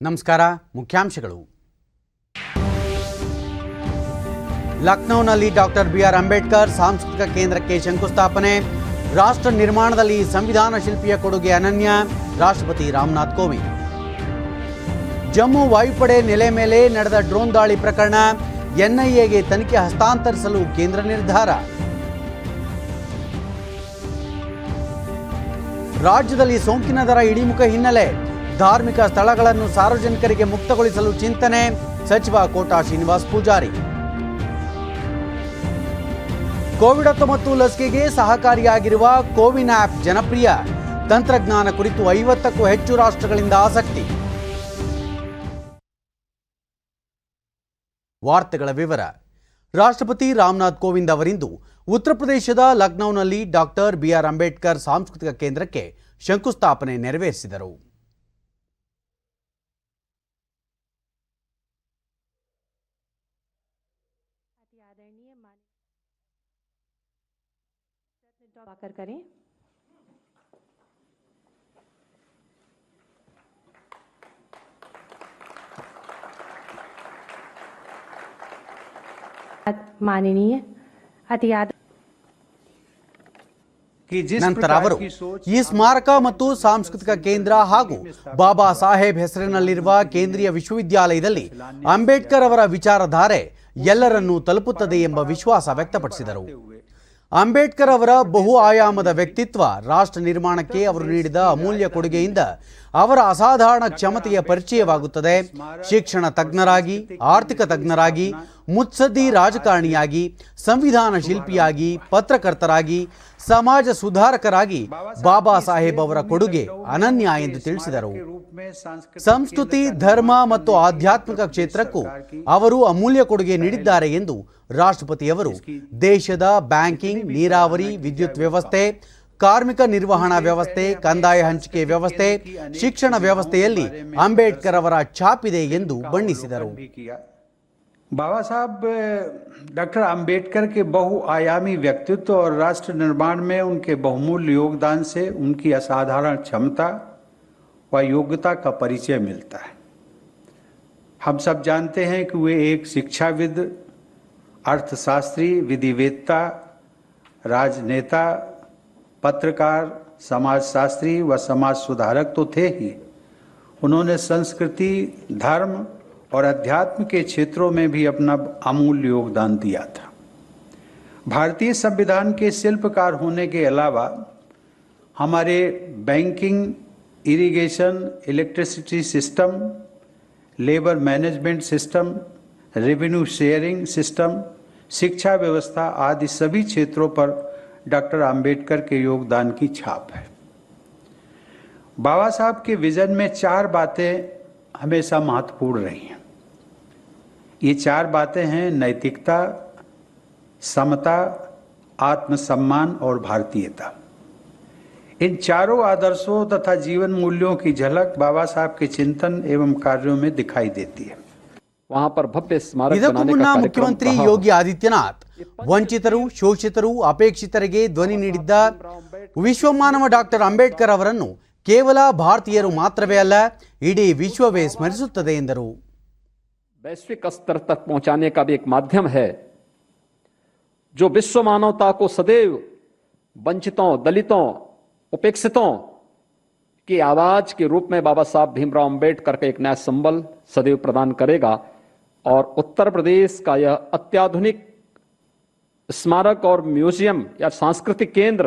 ನಮಸ್ಕಾರ. ಮುಖ್ಯಾಂಶಗಳು. ಲಕ್ನೋನಲ್ಲಿ doctor B R. Ambedkar ಸಾಂಸ್ಕೃತಿಕ ಕೇಂದ್ರಕ್ಕೆ ಶಂಕುಸ್ಥಾಪನೆ. ರಾಷ್ಟ್ರ ನಿರ್ಮಾಣದಲ್ಲಿ ಸಂವಿಧಾನ ಶಿಲ್ಪಿಯ ಕೊಡುಗೆ ಅನನ್ಯ. ರಾಷ್ಟ್ರಪತಿ ರಾಮನಾಥ್ ಕೋವಿಂದ್. ಜಮ್ಮು ವಾಯುಪಡೆ ನೆಲೆ ಮೇಲೆ ನಡೆದ ಡ್ರೋನ್ ದಾಳಿ ಪ್ರಕರಣ ಎನ್ಐಎಗೆ ತನಿಖೆ ಹಸ್ತಾಂತರಿಸಲು ಕೇಂದ್ರ ನಿರ್ಧಾರ. ರಾಜ್ಯದಲ್ಲಿ ಸೋಂಕಿನ ದರ ಇಳಿಮುಖ ಹಿನ್ನೆಲೆ ಧಾರ್ಮಿಕ ಸ್ಥಳಗಳನ್ನು ಸಾರ್ವಜನಿಕರಿಗೆ ಮುಕ್ತಗೊಳಿಸಲು ಚಿಂತನೆ. ಸಚಿವ ಕೋಟಾ ಶ್ರೀನಿವಾಸ್ ಪೂಜಾರಿ. ಕೋವಿಡ್-19 ಲಸಿಕೆಗೆ ಸಹಕಾರಿಯಾಗಿರುವ ಕೋವಿನ್ ಆಪ್ ಜನಪ್ರಿಯ. ತಂತ್ರಜ್ಞಾನ ಕುರಿತು 50ಕ್ಕೂ ಹೆಚ್ಚು ರಾಷ್ಟ್ರಗಳಿಂದ ಆಸಕ್ತಿ. ವಾರ್ತೆಗಳ ವಿವರ. ರಾಷ್ಟ್ರಪತಿ ರಾಮನಾಥ್ ಕೋವಿಂದ್ ಅವರಿಂದು ಉತ್ತರ ಪ್ರದೇಶದ ಲಕ್ನೋನಲ್ಲಿ ಡಾಕ್ಟರ್ ಬಿ.ಆರ್. ಅಂಬೇಡ್ಕರ್ ಸಾಂಸ್ಕೃತಿಕ ಕೇಂದ್ರಕ್ಕೆ ಶಂಕುಸ್ಥಾಪನೆ ನೆರವೇರಿಸಿದರು. माननीय ನಂತರ ಅವರು ಈ ಸ್ಮಾರಕ ಮತ್ತು ಸಾಂಸ್ಕೃತಿಕ ಕೇಂದ್ರ ಹಾಗೂ ಬಾಬಾ ಸಾಹೇಬ್ ಹೆಸರಿನಲ್ಲಿರುವ ಕೇಂದ್ರೀಯ ವಿಶ್ವವಿದ್ಯಾಲಯದಲ್ಲಿ ಅಂಬೇಡ್ಕರ್ ಅವರ ವಿಚಾರಧಾರೆ ಎಲ್ಲರನ್ನೂ ತಲುಪುತ್ತದೆ ಎಂಬ ವಿಶ್ವಾಸ ವ್ಯಕ್ತಪಡಿಸಿದರು. ಅಂಬೇಡ್ಕರ್ ಅವರ ಬಹು ಆಯಾಮದ ವ್ಯಕ್ತಿತ್ವ, ರಾಷ್ಟ್ರ ನಿರ್ಮಾಣಕ್ಕೆ ಅವರು ನೀಡಿದ ಅಮೂಲ್ಯ ಕೊಡುಗೆಯಿಂದ ಅವರ ಅಸಾಧಾರಣ ಕ್ಷಮತೆಯ ಪರಿಚಯವಾಗುತ್ತದೆ. ಶಿಕ್ಷಣ ತಜ್ಞರಾಗಿ, ಆರ್ಥಿಕ ತಜ್ಞರಾಗಿ, ಮುತ್ಸದ್ದಿ ರಾಜಕಾರಣಿಯಾಗಿ, ಸಂವಿಧಾನ ಶಿಲ್ಪಿಯಾಗಿ, ಪತ್ರಕರ್ತರಾಗಿ, ಸಮಾಜ ಸುಧಾರಕರಾಗಿ ಬಾಬಾ ಸಾಹೇಬ್ ಅವರ ಕೊಡುಗೆ ಅನನ್ಯ ಎಂದು ತಿಳಿಸಿದರು. ಸಂಸ್ಕೃತಿ, ಧರ್ಮ ಮತ್ತು ಆಧ್ಯಾತ್ಮಿಕ ಕ್ಷೇತ್ರಕ್ಕೂ ಅವರು ಅಮೂಲ್ಯ ಕೊಡುಗೆ ನೀಡಿದ್ದಾರೆ ಎಂದು ರಾಷ್ಟ್ರಪತಿಯವರು ದೇಶದ ಬ್ಯಾಂಕಿಂಗ್, ನೀರಾವರಿ, ವಿದ್ಯುತ್ ವ್ಯವಸ್ಥೆ, ಕಾರ್ಮಿಕ ನಿರ್ವಹಣಾ ವ್ಯವಸ್ಥೆ, ಕಂದಾಯ ಹಂಚಿಕೆ ವ್ಯವಸ್ಥೆ, ಶಿಕ್ಷಣ ವ್ಯವಸ್ಥೆಯಲ್ಲಿ ಅಂಬೇಡ್ಕರ್ ಅವರ ಛಾಪಿದೆ ಎಂದು ಬಣ್ಣಿಸಿದರು. बाबा साहब डॉक्टर अंबेडकर के बहुआयामी व्यक्तित्व और राष्ट्र निर्माण में उनके बहुमूल्य योगदान से उनकी असाधारण क्षमता व योग्यता का परिचय मिलता है. हम सब जानते हैं कि वे एक शिक्षाविद, अर्थशास्त्री, विधिवेत्ता, राजनेता, पत्रकार, समाजशास्त्री व समाज सुधारक तो थे ही, उन्होंने संस्कृति, धर्म और अध्यात्म के क्षेत्रों में भी अपना अमूल्य योगदान दिया था. भारतीय संविधान के शिल्पकार होने के अलावा हमारे banking, irrigation, electricity system, labour management system, revenue sharing system, शिक्षा व्यवस्था आदि सभी क्षेत्रों पर डॉक्टर अंबेडकर के योगदान की छाप है. बाबा साहब के विजन में 4 बातें हमेशा महत्वपूर्ण रही हैं. ये 4 बातें हैं: नैतिकता, समता, आत्मसम्मान और भारतीयता. इन चारों आदर्शों तथा जीवन मूल्यों की झलक बाबा साहब के चिंतन एवं कार्यों में दिखाई देती है. वहां पर भव्य स्मारक ಇದಕ್ಕೂ ಮುನ್ನ ಮುಖ್ಯಮಂತ್ರಿ ಯೋಗಿ ಆದಿತ್ಯನಾಥ್ ವಂಚಿತರು, ಶೋಷಿತರು, ಅಪೇಕ್ಷಿತರಿಗೆ ಧ್ವನಿ ನೀಡಿದ್ದ ವಿಶ್ವಮಾನವ ಡಾಕ್ಟರ್ ಅಂಬೇಡ್ಕರ್ ಅವರನ್ನು ಕೇವಲ ಭಾರತೀಯರು ಮಾತ್ರವೇ ಅಲ್ಲ, ಇಡೀ ವಿಶ್ವವೇ ಸ್ಮರಿಸುತ್ತದೆ ಎಂದರು. वैश्विक स्तर तक पहुंचाने का भी एक माध्यम है जो विश्व मानवता को सदैव वंचितों, दलितों, उपेक्षितों की आवाज के रूप में बाबा साहब भीमराव अंबेडकर का एक नया संबल सदैव प्रदान करेगा. और उत्तर प्रदेश का यह अत्याधुनिक स्मारक और म्यूजियम या सांस्कृतिक केंद्र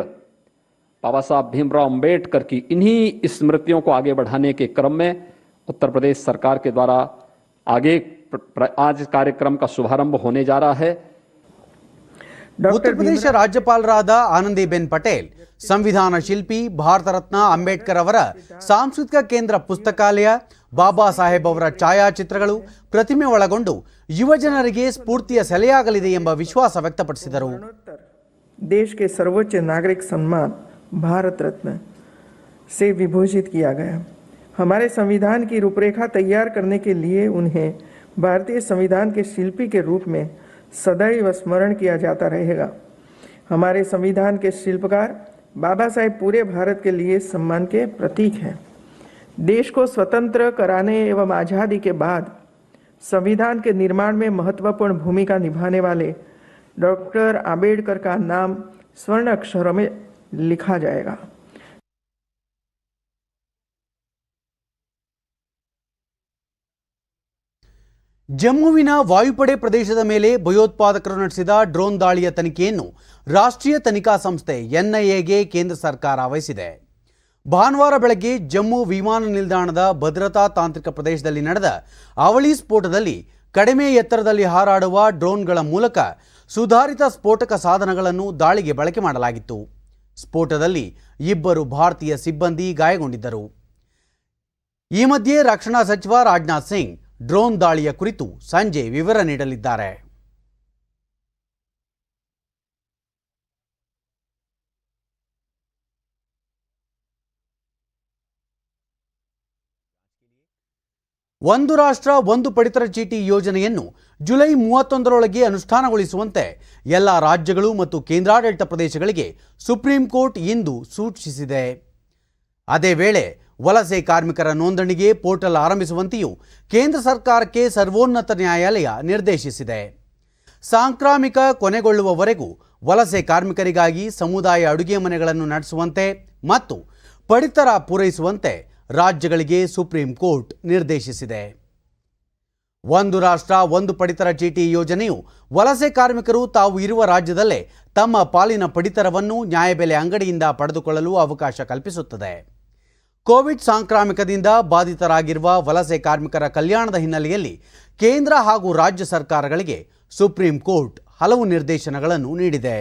बाबा साहब भीमराव अंबेडकर की इन्हीं स्मृतियों को आगे बढ़ाने के क्रम में उत्तर प्रदेश सरकार के द्वारा आगे आज कार्यक्रम का शुभारंभ होने जा रहा है. ಉತ್ತರ ಪ್ರದೇಶ ರಾಜ್ಯಪಾಲರಾದ ಆನಂದಿಬೆನ್ ಪಟೇಲ್ ಸಂವಿಧಾನ ಶಿಲ್ಪಿ, ಭಾರತ ರತ್ನ ಅಂಬೇಡ್ಕರ್ ಅವರ ಸಾಂಸ್ಕೃತಿಕ ಕೇಂದ್ರ ಪುಸ್ತಕಾಲಯ, ಬಾಬಾ ಸಾಹೇಬ್ ಅವರ ಛಾಯಾಚಿತ್ರಗಳು, ಪ್ರತಿಮೆ ಒಳಗೊಂಡು ಯುವಜನರಿಗೆ ಸ್ಫೂರ್ತಿಯ ಸೆಲೆಯಾಗಲಿದೆ ಎಂಬ ವಿಶ್ವಾಸ ವ್ಯಕ್ತಪಡಿಸಿದರು. देश के सर्वोच्च नागरिक सम्मान भारत रत्न से विभूषित किया गया. हमारे संविधान की रूपरेखा तैयार करने के लिए उन्हें भारतीय संविधान के शिल्पी के रूप में सदैव स्मरण किया जाता रहेगा. हमारे संविधान के शिल्पकार बाबा साहेब पूरे भारत के लिए सम्मान के प्रतीक हैं. देश को स्वतंत्र कराने एवं आज़ादी के बाद संविधान के निर्माण में महत्वपूर्ण भूमिका निभाने वाले डॉक्टर आम्बेडकर का नाम स्वर्ण अक्षरों में लिखा जाएगा। ಜಮ್ಮುವಿನ ವಾಯುಪಡೆ ಪ್ರದೇಶದ ಮೇಲೆ ಭಯೋತ್ಪಾದಕರು ನಡೆಸಿದ ಡ್ರೋನ್ ದಾಳಿಯ ತನಿಖೆಯನ್ನು ರಾಷ್ಟ್ರೀಯ ತನಿಖಾ ಸಂಸ್ಥೆ ಎನ್ಐಎಗೆ ಕೇಂದ್ರ ಸರ್ಕಾರ ವಹಿಸಿದೆ. ಭಾನುವಾರ ಬೆಳಗ್ಗೆ ಜಮ್ಮು ವಿಮಾನ ನಿಲ್ದಾಣದ ಭದ್ರತಾ ತಾಂತ್ರಿಕ ಪ್ರದೇಶದಲ್ಲಿ ನಡೆದ ಅವಳಿ ಸ್ಫೋಟದಲ್ಲಿ ಕಡಿಮೆ ಎತ್ತರದಲ್ಲಿ ಹಾರಾಡುವ ಡ್ರೋನ್ಗಳ ಮೂಲಕ ಸುಧಾರಿತ ಸ್ಫೋಟಕ ಸಾಧನಗಳನ್ನು ದಾಳಿಗೆ ಬಳಕೆ ಮಾಡಲಾಗಿತ್ತು. ಸ್ಫೋಟದಲ್ಲಿ 2 ಭಾರತೀಯ ಸಿಬ್ಬಂದಿ ಗಾಯಗೊಂಡಿದ್ದರು. ಈ ಮಧ್ಯೆ ರಕ್ಷಣಾ ಸಚಿವ ರಾಜನಾಥ್ ಸಿಂಗ್ ಡ್ರೋನ್ ದಾಳಿಯ ಕುರಿತು ಸಂಜೆ ವಿವರ ನೀಡಲಿದ್ದಾರೆ. ಒಂದು ರಾಷ್ಟ್ರ ಒಂದು ಪಡಿತರ ಚೀಟಿ ಯೋಜನೆಯನ್ನು ಜುಲೈ 31ರೊಳಗೆ ಅನುಷ್ಠಾನಗೊಳಿಸುವಂತೆ ಎಲ್ಲ ರಾಜ್ಯಗಳು ಮತ್ತು ಕೇಂದ್ರಾಡಳಿತ ಪ್ರದೇಶಗಳಿಗೆ ಸುಪ್ರೀಂ ಕೋರ್ಟ್ ಇಂದು ಸೂಚಿಸಿದೆ. ಅದೇ ವೇಳೆ ವಲಸೆ ಕಾರ್ಮಿಕರ ನೋಂದಣಿಗೆ ಪೋರ್ಟಲ್ ಆರಂಭಿಸುವಂತೆಯೂ ಕೇಂದ್ರ ಸರ್ಕಾರಕ್ಕೆ ಸರ್ವೋನ್ನತ ನ್ಯಾಯಾಲಯ ನಿರ್ದೇಶಿಸಿದೆ. ಸಾಂಕ್ರಾಮಿಕ ಕೊನೆಗೊಳ್ಳುವವರೆಗೂ ವಲಸೆ ಕಾರ್ಮಿಕರಿಗಾಗಿ ಸಮುದಾಯ ಅಡುಗೆ ಮನೆಗಳನ್ನು ನಡೆಸುವಂತೆ ಮತ್ತು ಪಡಿತರ ಪೂರೈಸುವಂತೆ ರಾಜ್ಯಗಳಿಗೆ ಸುಪ್ರೀಂ ಕೋರ್ಟ್ ನಿರ್ದೇಶಿಸಿದೆ. ಒಂದು ರಾಷ್ಟ್ರ ಒಂದು ಪಡಿತರ ಚೀಟಿ ಯೋಜನೆಯು ವಲಸೆ ಕಾರ್ಮಿಕರು ತಾವು ಇರುವ ರಾಜ್ಯದಲ್ಲೇ ತಮ್ಮ ಪಾಲಿನ ಪಡಿತರವನ್ನು ನ್ಯಾಯಬೆಲೆ ಅಂಗಡಿಯಿಂದ ಪಡೆದುಕೊಳ್ಳಲು ಅವಕಾಶ ಕಲ್ಪಿಸುತ್ತದೆ. ಕೋವಿಡ್ ಸಾಂಕ್ರಾಮಿಕದಿಂದ ಬಾಧಿತರಾಗಿರುವ ವಲಸೆ ಕಾರ್ಮಿಕರ ಕಲ್ಯಾಣದ ಹಿನ್ನೆಲೆಯಲ್ಲಿ ಕೇಂದ್ರ ಹಾಗೂ ರಾಜ್ಯ ಸರ್ಕಾರಗಳಿಗೆ ಸುಪ್ರೀಂ ಕೋರ್ಟ್ ಹಲವು ನಿರ್ದೇಶನಗಳನ್ನು ನೀಡಿದೆ.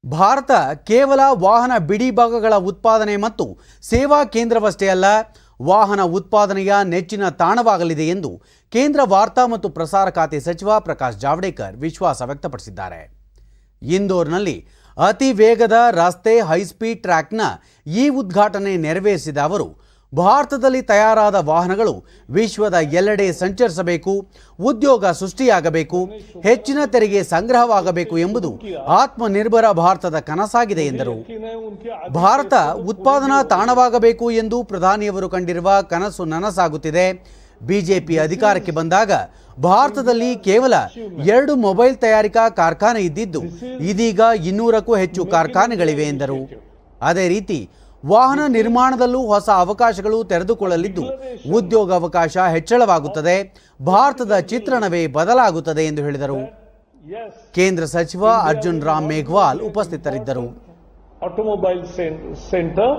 ಭಾರತ ಕೇವಲ ವಾಹನ ಬಿಡಿ ಭಾಗಗಳ ಉತ್ಪಾದನೆ ಮತ್ತು ಸೇವಾ ಕೇಂದ್ರವಷ್ಟೇ ಅಲ್ಲ, ವಾಹನ ಉತ್ಪಾದನೆಯ ನೆಚ್ಚಿನ ತಾಣವಾಗಲಿದೆ ಎಂದು ಕೇಂದ್ರ ವಾರ್ತಾ ಮತ್ತು ಪ್ರಸಾರ ಖಾತೆ ಸಚಿವ ಪ್ರಕಾಶ್ ಜಾವಡೇಕರ್ ವಿಶ್ವಾಸ ವ್ಯಕ್ತಪಡಿಸಿದ್ದಾರೆ. ಇಂದೋರ್ನಲ್ಲಿ ಅತಿ ವೇಗದ ರಸ್ತೆ ಹೈಸ್ಪೀಡ್ ಟ್ರ್ಯಾಕ್ನ ಈ ಉದ್ಘಾಟನೆ ನೆರವೇರಿಸಿದ ಅವರು, ಭಾರತದಲ್ಲಿ ತಯಾರಾದ ವಾಹನಗಳು ವಿಶ್ವದ ಎಲ್ಲೆಡೆ ಸಂಚರಿಸಬೇಕು, ಉದ್ಯೋಗ ಸೃಷ್ಟಿಯಾಗಬೇಕು, ಹೆಚ್ಚಿನ ತೆರಿಗೆ ಸಂಗ್ರಹವಾಗಬೇಕು ಎಂಬುದು ಆತ್ಮನಿರ್ಭರ ಭಾರತದ ಕನಸಾಗಿದೆ ಎಂದರು. ಭಾರತ ಉತ್ಪಾದನಾ ತಾಣವಾಗಬೇಕು ಎಂದು ಪ್ರಧಾನಿಯವರು ಕಂಡಿರುವ ಕನಸು ನನಸಾಗುತ್ತಿದೆ. ಬಿಜೆಪಿ ಅಧಿಕಾರಕ್ಕೆ ಬಂದಾಗ ಭಾರತದಲ್ಲಿ ಕೇವಲ 2 ಮೊಬೈಲ್ ತಯಾರಿಕಾ ಕಾರ್ಖಾನೆ ಇದ್ದಿದ್ದು ಇದೀಗ 200ಕ್ಕೂ ಹೆಚ್ಚು ಕಾರ್ಖಾನೆಗಳಿವೆ ಎಂದರು. ಅದೇ ರೀತಿ ವಾಹನ ನಿರ್ಮಾಣದಲ್ಲೂ ಹೊಸ ಅವಕಾಶಗಳು ತೆರೆದುಕೊಳ್ಳಲಿದ್ದು ಉದ್ಯೋಗಾವಕಾಶ ಹೆಚ್ಚಳವಾಗುತ್ತದೆ, ಭಾರತದ ಚಿತ್ರಣವೇ ಬದಲಾಗುತ್ತದೆ ಎಂದು ಹೇಳಿದರು. ಕೇಂದ್ರ ಸಚಿವ ಅರ್ಜುನ್ ರಾಮ್ ಮೇಘವಾಲ್ ಉಪಸ್ಥಿತರಿದ್ದರು. Automobile center,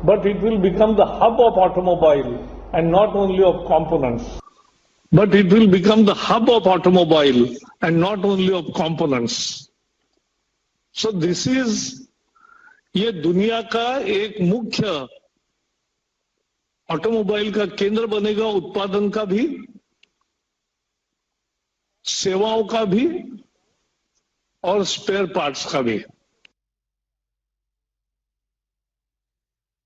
but it will become the hub of automobile and not only of components. But it will become the hub of automobile and not only of components. So this is ये दुनिया का एक मुख्य automobile का केंद्र बनेगा, उत्पादन का भी, सेवाओं का भी और स्पेयर पार्ट्स का भी.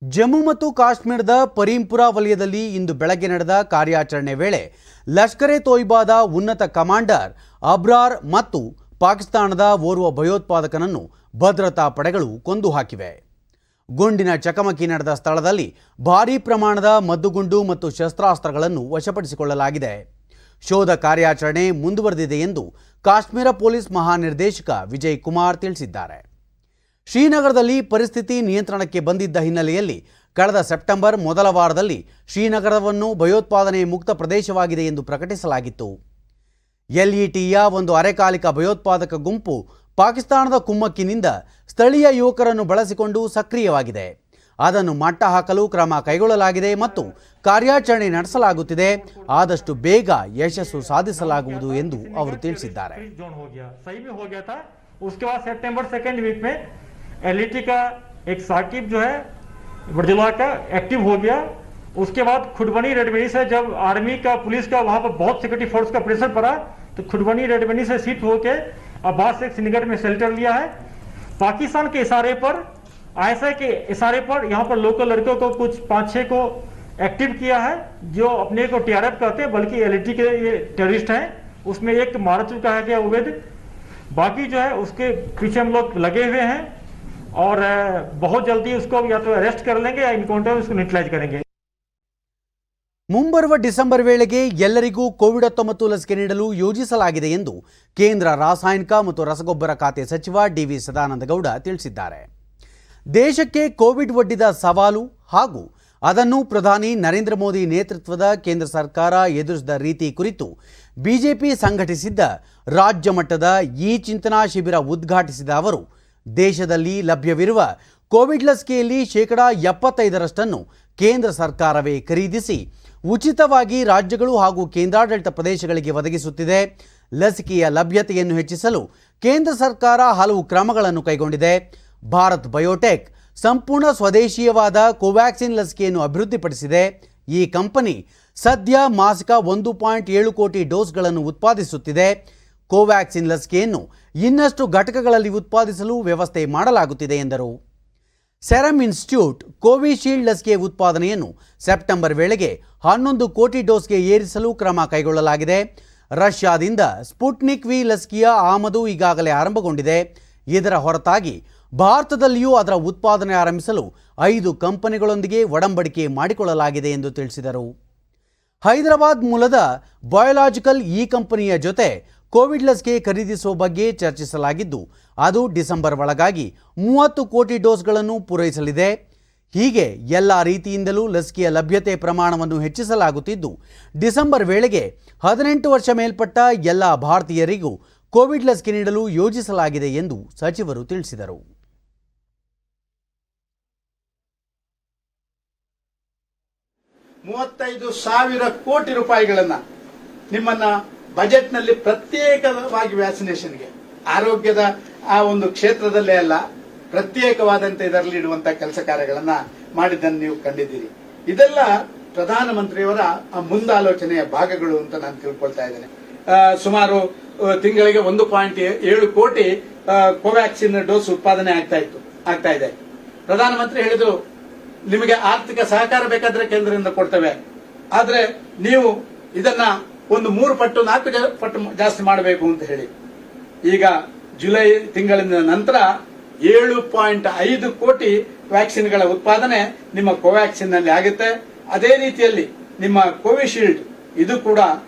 ಜಮ್ಮು ಮತ್ತು ಕಾಶ್ಮೀರದ ಪರೀಂಪುರ ವಲಯದಲ್ಲಿ ಇಂದು ಬೆಳಗ್ಗೆ ನಡೆದ ಕಾರ್ಯಾಚರಣೆ ವೇಳೆ ಲಷ್ಕರ್ ಎ ತೊಯ್ಬಾದ ಉನ್ನತ ಕಮಾಂಡರ್ ಅಬ್ರಾರ್ ಮತ್ತು ಪಾಕಿಸ್ತಾನದ ಓರ್ವ ಭಯೋತ್ಪಾದಕನನ್ನು ಭದ್ರತಾ ಪಡೆಗಳು ಕೊಂದು ಹಾಕಿವೆ. ಗುಂಡಿನ ಚಕಮಕಿ ನಡೆದ ಸ್ಥಳದಲ್ಲಿ ಭಾರೀ ಪ್ರಮಾಣದ ಮದ್ದುಗುಂಡು ಮತ್ತು ಶಸ್ತ್ರಾಸ್ತ್ರಗಳನ್ನು ವಶಪಡಿಸಿಕೊಳ್ಳಲಾಗಿದೆ. ಶೋಧ ಕಾರ್ಯಾಚರಣೆ ಮುಂದುವರೆದಿದೆ ಎಂದು ಕಾಶ್ಮೀರ ಪೊಲೀಸ್ ಮಹಾನಿರ್ದೇಶಕ ವಿಜಯ್ ಕುಮಾರ್ ತಿಳಿಸಿದ್ದಾರೆ. ಶ್ರೀನಗರದಲ್ಲಿ ಪರಿಸ್ಥಿತಿ ನಿಯಂತ್ರಣಕ್ಕೆ ಬಂದಿದ್ದ ಹಿನ್ನೆಲೆಯಲ್ಲಿ ಕಳೆದ ಸೆಪ್ಟೆಂಬರ್ ಮೊದಲ ವಾರದಲ್ಲಿ ಶ್ರೀನಗರವನ್ನು ಭಯೋತ್ಪಾದನೆ ಮುಕ್ತ ಪ್ರದೇಶವಾಗಿದೆ ಎಂದು ಪ್ರಕಟಿಸಲಾಗಿತ್ತು. ಎಲ್ಇಟಿಯ ಒಂದು ಅರೆಕಾಲಿಕ ಭಯೋತ್ಪಾದಕ ಗುಂಪು ಪಾಕಿಸ್ತಾನದ ಕುಮ್ಮಕ್ಕಿನಿಂದ ಸ್ಥಳೀಯ ಯುವಕರನ್ನು ಬಳಸಿಕೊಂಡು ಸಕ್ರಿಯವಾಗಿದೆ. ಅದನ್ನು ಮಟ್ಟ ಹಾಕಲು ಕ್ರಮ ಕೈಗೊಳ್ಳಲಾಗಿದೆ ಮತ್ತು ಕಾರ್ಯಾಚರಣೆ ನಡೆಸಲಾಗುತ್ತಿದೆ. ಆದಷ್ಟು ಬೇಗ ಯಶಸ್ಸು ಸಾಧಿಸಲಾಗುವುದು ಎಂದು ಅವರು ತಿಳಿಸಿದ್ದಾರೆ. एलईटी का एक साकिब जो है बरजुला का एक्टिव हो गया. उसके बाद खुडबनी रेडबनी से जब आर्मी का पुलिस का वहां पर बहुत सिक्योरिटी फोर्स का प्रेशर पड़ा तो खुडबनी रेडबनी से शिफ्ट होकर अब्बास से श्रीनगर में शेल्टर लिया है. पाकिस्तान के इशारे पर, आईएसआई के इशारे पर यहाँ पर लोकल लड़कों को कुछ 5-6 को एक्टिव किया है, जो अपने को टीआरएफ कहते हैं, बल्कि एलईटी के ये टेररिस्ट हैं, उसमें एक मार चुका है क्या अवैध, बाकी जो है उसके पीछे हम लोग लगे हुए हैं और बहुत जल्दी उसको या तो अरेस्ट कर लेंगे या इनकाउंटर उसको न्यूट्रलाइज करेंगे। ಮುಂಬರುವ ಡಿಸೆಂಬರ್ ವೇಳೆಗೆ ಎಲ್ಲರಿಗೂ ಕೋವಿಡ್-19 ಲಸಿಕೆ ನೀಡಲು ಯೋಜಿಸಲಾಗಿದೆ ಎಂದು ಕೇಂದ್ರ ರಾಸಾಯನಿಕ ಮತ್ತು ರಸಗೊಬ್ಬರ ಖಾತೆ ಸಚಿವ ಡಿ.ವಿ. ಸದಾನಂದಗೌಡ ತಿಳಿಸಿದ್ದಾರೆ. ದೇಶಕ್ಕೆ ಕೋವಿಡ್ ಒಡ್ಡಿದ ಸವಾಲು ಹಾಗೂ ಅದನ್ನು ಪ್ರಧಾನಿ ನರೇಂದ್ರ ಮೋದಿ ನೇತೃತ್ವದ ಕೇಂದ್ರ ಸರ್ಕಾರ ಎದುರಿಸಿದ ರೀತಿ ಕುರಿತು ಬಿಜೆಪಿ ಸಂಘಟಿಸಿದ್ದ ರಾಜ್ಯ ಮಟ್ಟದ ಈ ಚಿಂತನಾ ಶಿಬಿರ ಉದ್ಘಾಟಿಸಿದ ಅವರು, ದೇಶದಲ್ಲಿ ಲಭ್ಯವಿರುವ ಕೋವಿಡ್ ಲಸಿಕೆಯಲ್ಲಿ 75% ಕೇಂದ್ರ ಸರ್ಕಾರವೇ ಖರೀದಿಸಿ ಉಚಿತವಾಗಿ ರಾಜ್ಯಗಳು ಹಾಗೂ ಕೇಂದ್ರಾಡಳಿತ ಪ್ರದೇಶಗಳಿಗೆ ಒದಗಿಸುತ್ತಿದೆ. ಲಸಿಕೆಯ ಲಭ್ಯತೆಯನ್ನು ಹೆಚ್ಚಿಸಲು ಕೇಂದ್ರ ಸರ್ಕಾರ ಹಲವು ಕ್ರಮಗಳನ್ನು ಕೈಗೊಂಡಿದೆ. ಭಾರತ್ ಬಯೋಟೆಕ್ ಸಂಪೂರ್ಣ ಸ್ವದೇಶೀಯವಾದ ಕೋವ್ಯಾಕ್ಸಿನ್ ಲಸಿಕೆಯನ್ನು ಅಭಿವೃದ್ಧಿಪಡಿಸಿದೆ. ಈ ಕಂಪನಿ ಸದ್ಯ ಮಾಸಿಕ 1.7 ಕೋಟಿ ಡೋಸ್ಗಳನ್ನು ಉತ್ಪಾದಿಸುತ್ತಿದೆ. ಕೋವ್ಯಾಕ್ಸಿನ್ ಲಸಿಕೆಯನ್ನು ಇನ್ನಷ್ಟು ಘಟಕಗಳಲ್ಲಿ ಉತ್ಪಾದಿಸಲು ವ್ಯವಸ್ಥೆ ಮಾಡಲಾಗುತ್ತಿದೆ ಎಂದರು. ಸೆರಮ್ ಇನ್ಸ್ಟಿಟ್ಯೂಟ್ ಕೋವಿಶೀಲ್ಡ್ ಲಸಿಕೆ ಉತ್ಪಾದನೆಯನ್ನು ಸೆಪ್ಟೆಂಬರ್ ವೇಳೆಗೆ 11 ಕೋಟಿ ಡೋಸ್ಗೆ ಏರಿಸಲು ಕ್ರಮ ಕೈಗೊಳ್ಳಲಾಗಿದೆ. ರಷ್ಯಾದಿಂದ ಸ್ಪುಟ್ನಿಕ್ ವಿ ಲಸಿಕೆಯ ಆಮದು ಈಗಾಗಲೇ ಆರಂಭಗೊಂಡಿದೆ. ಇದರ ಹೊರತಾಗಿ ಭಾರತದಲ್ಲಿಯೂ ಅದರ ಉತ್ಪಾದನೆ ಆರಂಭಿಸಲು 5 ಕಂಪನಿಗಳೊಂದಿಗೆ ಒಡಂಬಡಿಕೆ ಮಾಡಿಕೊಳ್ಳಲಾಗಿದೆ ಎಂದು ತಿಳಿಸಿದರು. ಹೈದರಾಬಾದ್ ಮೂಲದ ಬಯೋಲಾಜಿಕಲ್ ಈ ಕಂಪನಿಯ ಜೊತೆ ಕೋವಿಡ್ ಲಸಿಕೆ ಖರೀದಿಸುವ ಬಗ್ಗೆ ಚರ್ಚಿಸಲಾಗಿದ್ದು, ಅದು ಡಿಸೆಂಬರ್ ಒಳಗಾಗಿ 30 ಕೋಟಿ ಡೋಸ್ಗಳನ್ನು ಪೂರೈಸಲಿದೆ. ಹೀಗೆ ಎಲ್ಲ ರೀತಿಯಿಂದಲೂ ಲಸಿಕೆಯ ಲಭ್ಯತೆ ಪ್ರಮಾಣವನ್ನು ಹೆಚ್ಚಿಸಲಾಗುತ್ತಿದ್ದು, ಡಿಸೆಂಬರ್ ವೇಳೆಗೆ 18 ವರ್ಷ ಮೇಲ್ಪಟ್ಟ ಎಲ್ಲ ಭಾರತೀಯರಿಗೂ ಕೋವಿಡ್ ಲಸಿಕೆ ನೀಡಲು ಯೋಜಿಸಲಾಗಿದೆ ಎಂದು ಸಚಿವರು ತಿಳಿಸಿದರು. ₹35,000 ಕೋಟಿ ನಿಮ್ಮನ್ನ ಬಜೆಟ್ನಲ್ಲಿ ಪ್ರತ್ಯೇಕವಾಗಿ ವ್ಯಾಕ್ಸಿನೇಷನ್ಗೆ, ಆರೋಗ್ಯದ ಆ ಒಂದು ಕ್ಷೇತ್ರದಲ್ಲೇ ಅಲ್ಲ, ಪ್ರತ್ಯೇಕವಾದಂತೆ ಇದರಲ್ಲಿ ಇಡುವಂತಹ ಕೆಲಸ ಕಾರ್ಯಗಳನ್ನ ಮಾಡಿದ್ದನ್ನು ನೀವು ಕಂಡಿದ್ದೀರಿ. ಇದೆಲ್ಲ ಪ್ರಧಾನಮಂತ್ರಿಯವರ ಮುಂದಾಲೋಚನೆಯ ಭಾಗಗಳು ಅಂತ ನಾನು ತಿಳ್ಕೊಳ್ತಾ ಇದ್ದೇನೆ. ಸುಮಾರು ತಿಂಗಳಿಗೆ 1.7 ಕೋಟಿ ಕೋವ್ಯಾಕ್ಸಿನ್ ಡೋಸ್ ಉತ್ಪಾದನೆ ಆಗ್ತಾ ಇದೆ. ಪ್ರಧಾನಮಂತ್ರಿ ಹೇಳಿದ್ರು, ನಿಮಗೆ ಆರ್ಥಿಕ ಸಹಕಾರ ಬೇಕಾದ್ರೆ ಕೇಂದ್ರದಿಂದ ಕೊಡ್ತೇವೆ, ಆದ್ರೆ ನೀವು ಇದನ್ನ ಒಂದು 3 ಪಟ್ಟು 4 ಪಟ್ಟು ಜಾಸ್ತಿ ಮಾಡಬೇಕು ಅಂತ ಹೇಳಿ. ಈಗ ಜುಲೈ ತಿಂಗಳಿನ ನಂತರ 7.5 ಕೋಟಿ ವ್ಯಾಕ್ಸಿನ್ಗಳ ಉತ್ಪಾದನೆ ನಿಮ್ಮ ಕೋವ್ಯಾಕ್ಸಿನ್ ನಲ್ಲಿ ಆಗುತ್ತೆ. ಅದೇ ರೀತಿಯಲ್ಲಿ ನಿಮ್ಮ ಕೋವಿಶೀಲ್ಡ್ ಇದು ಕೂಡ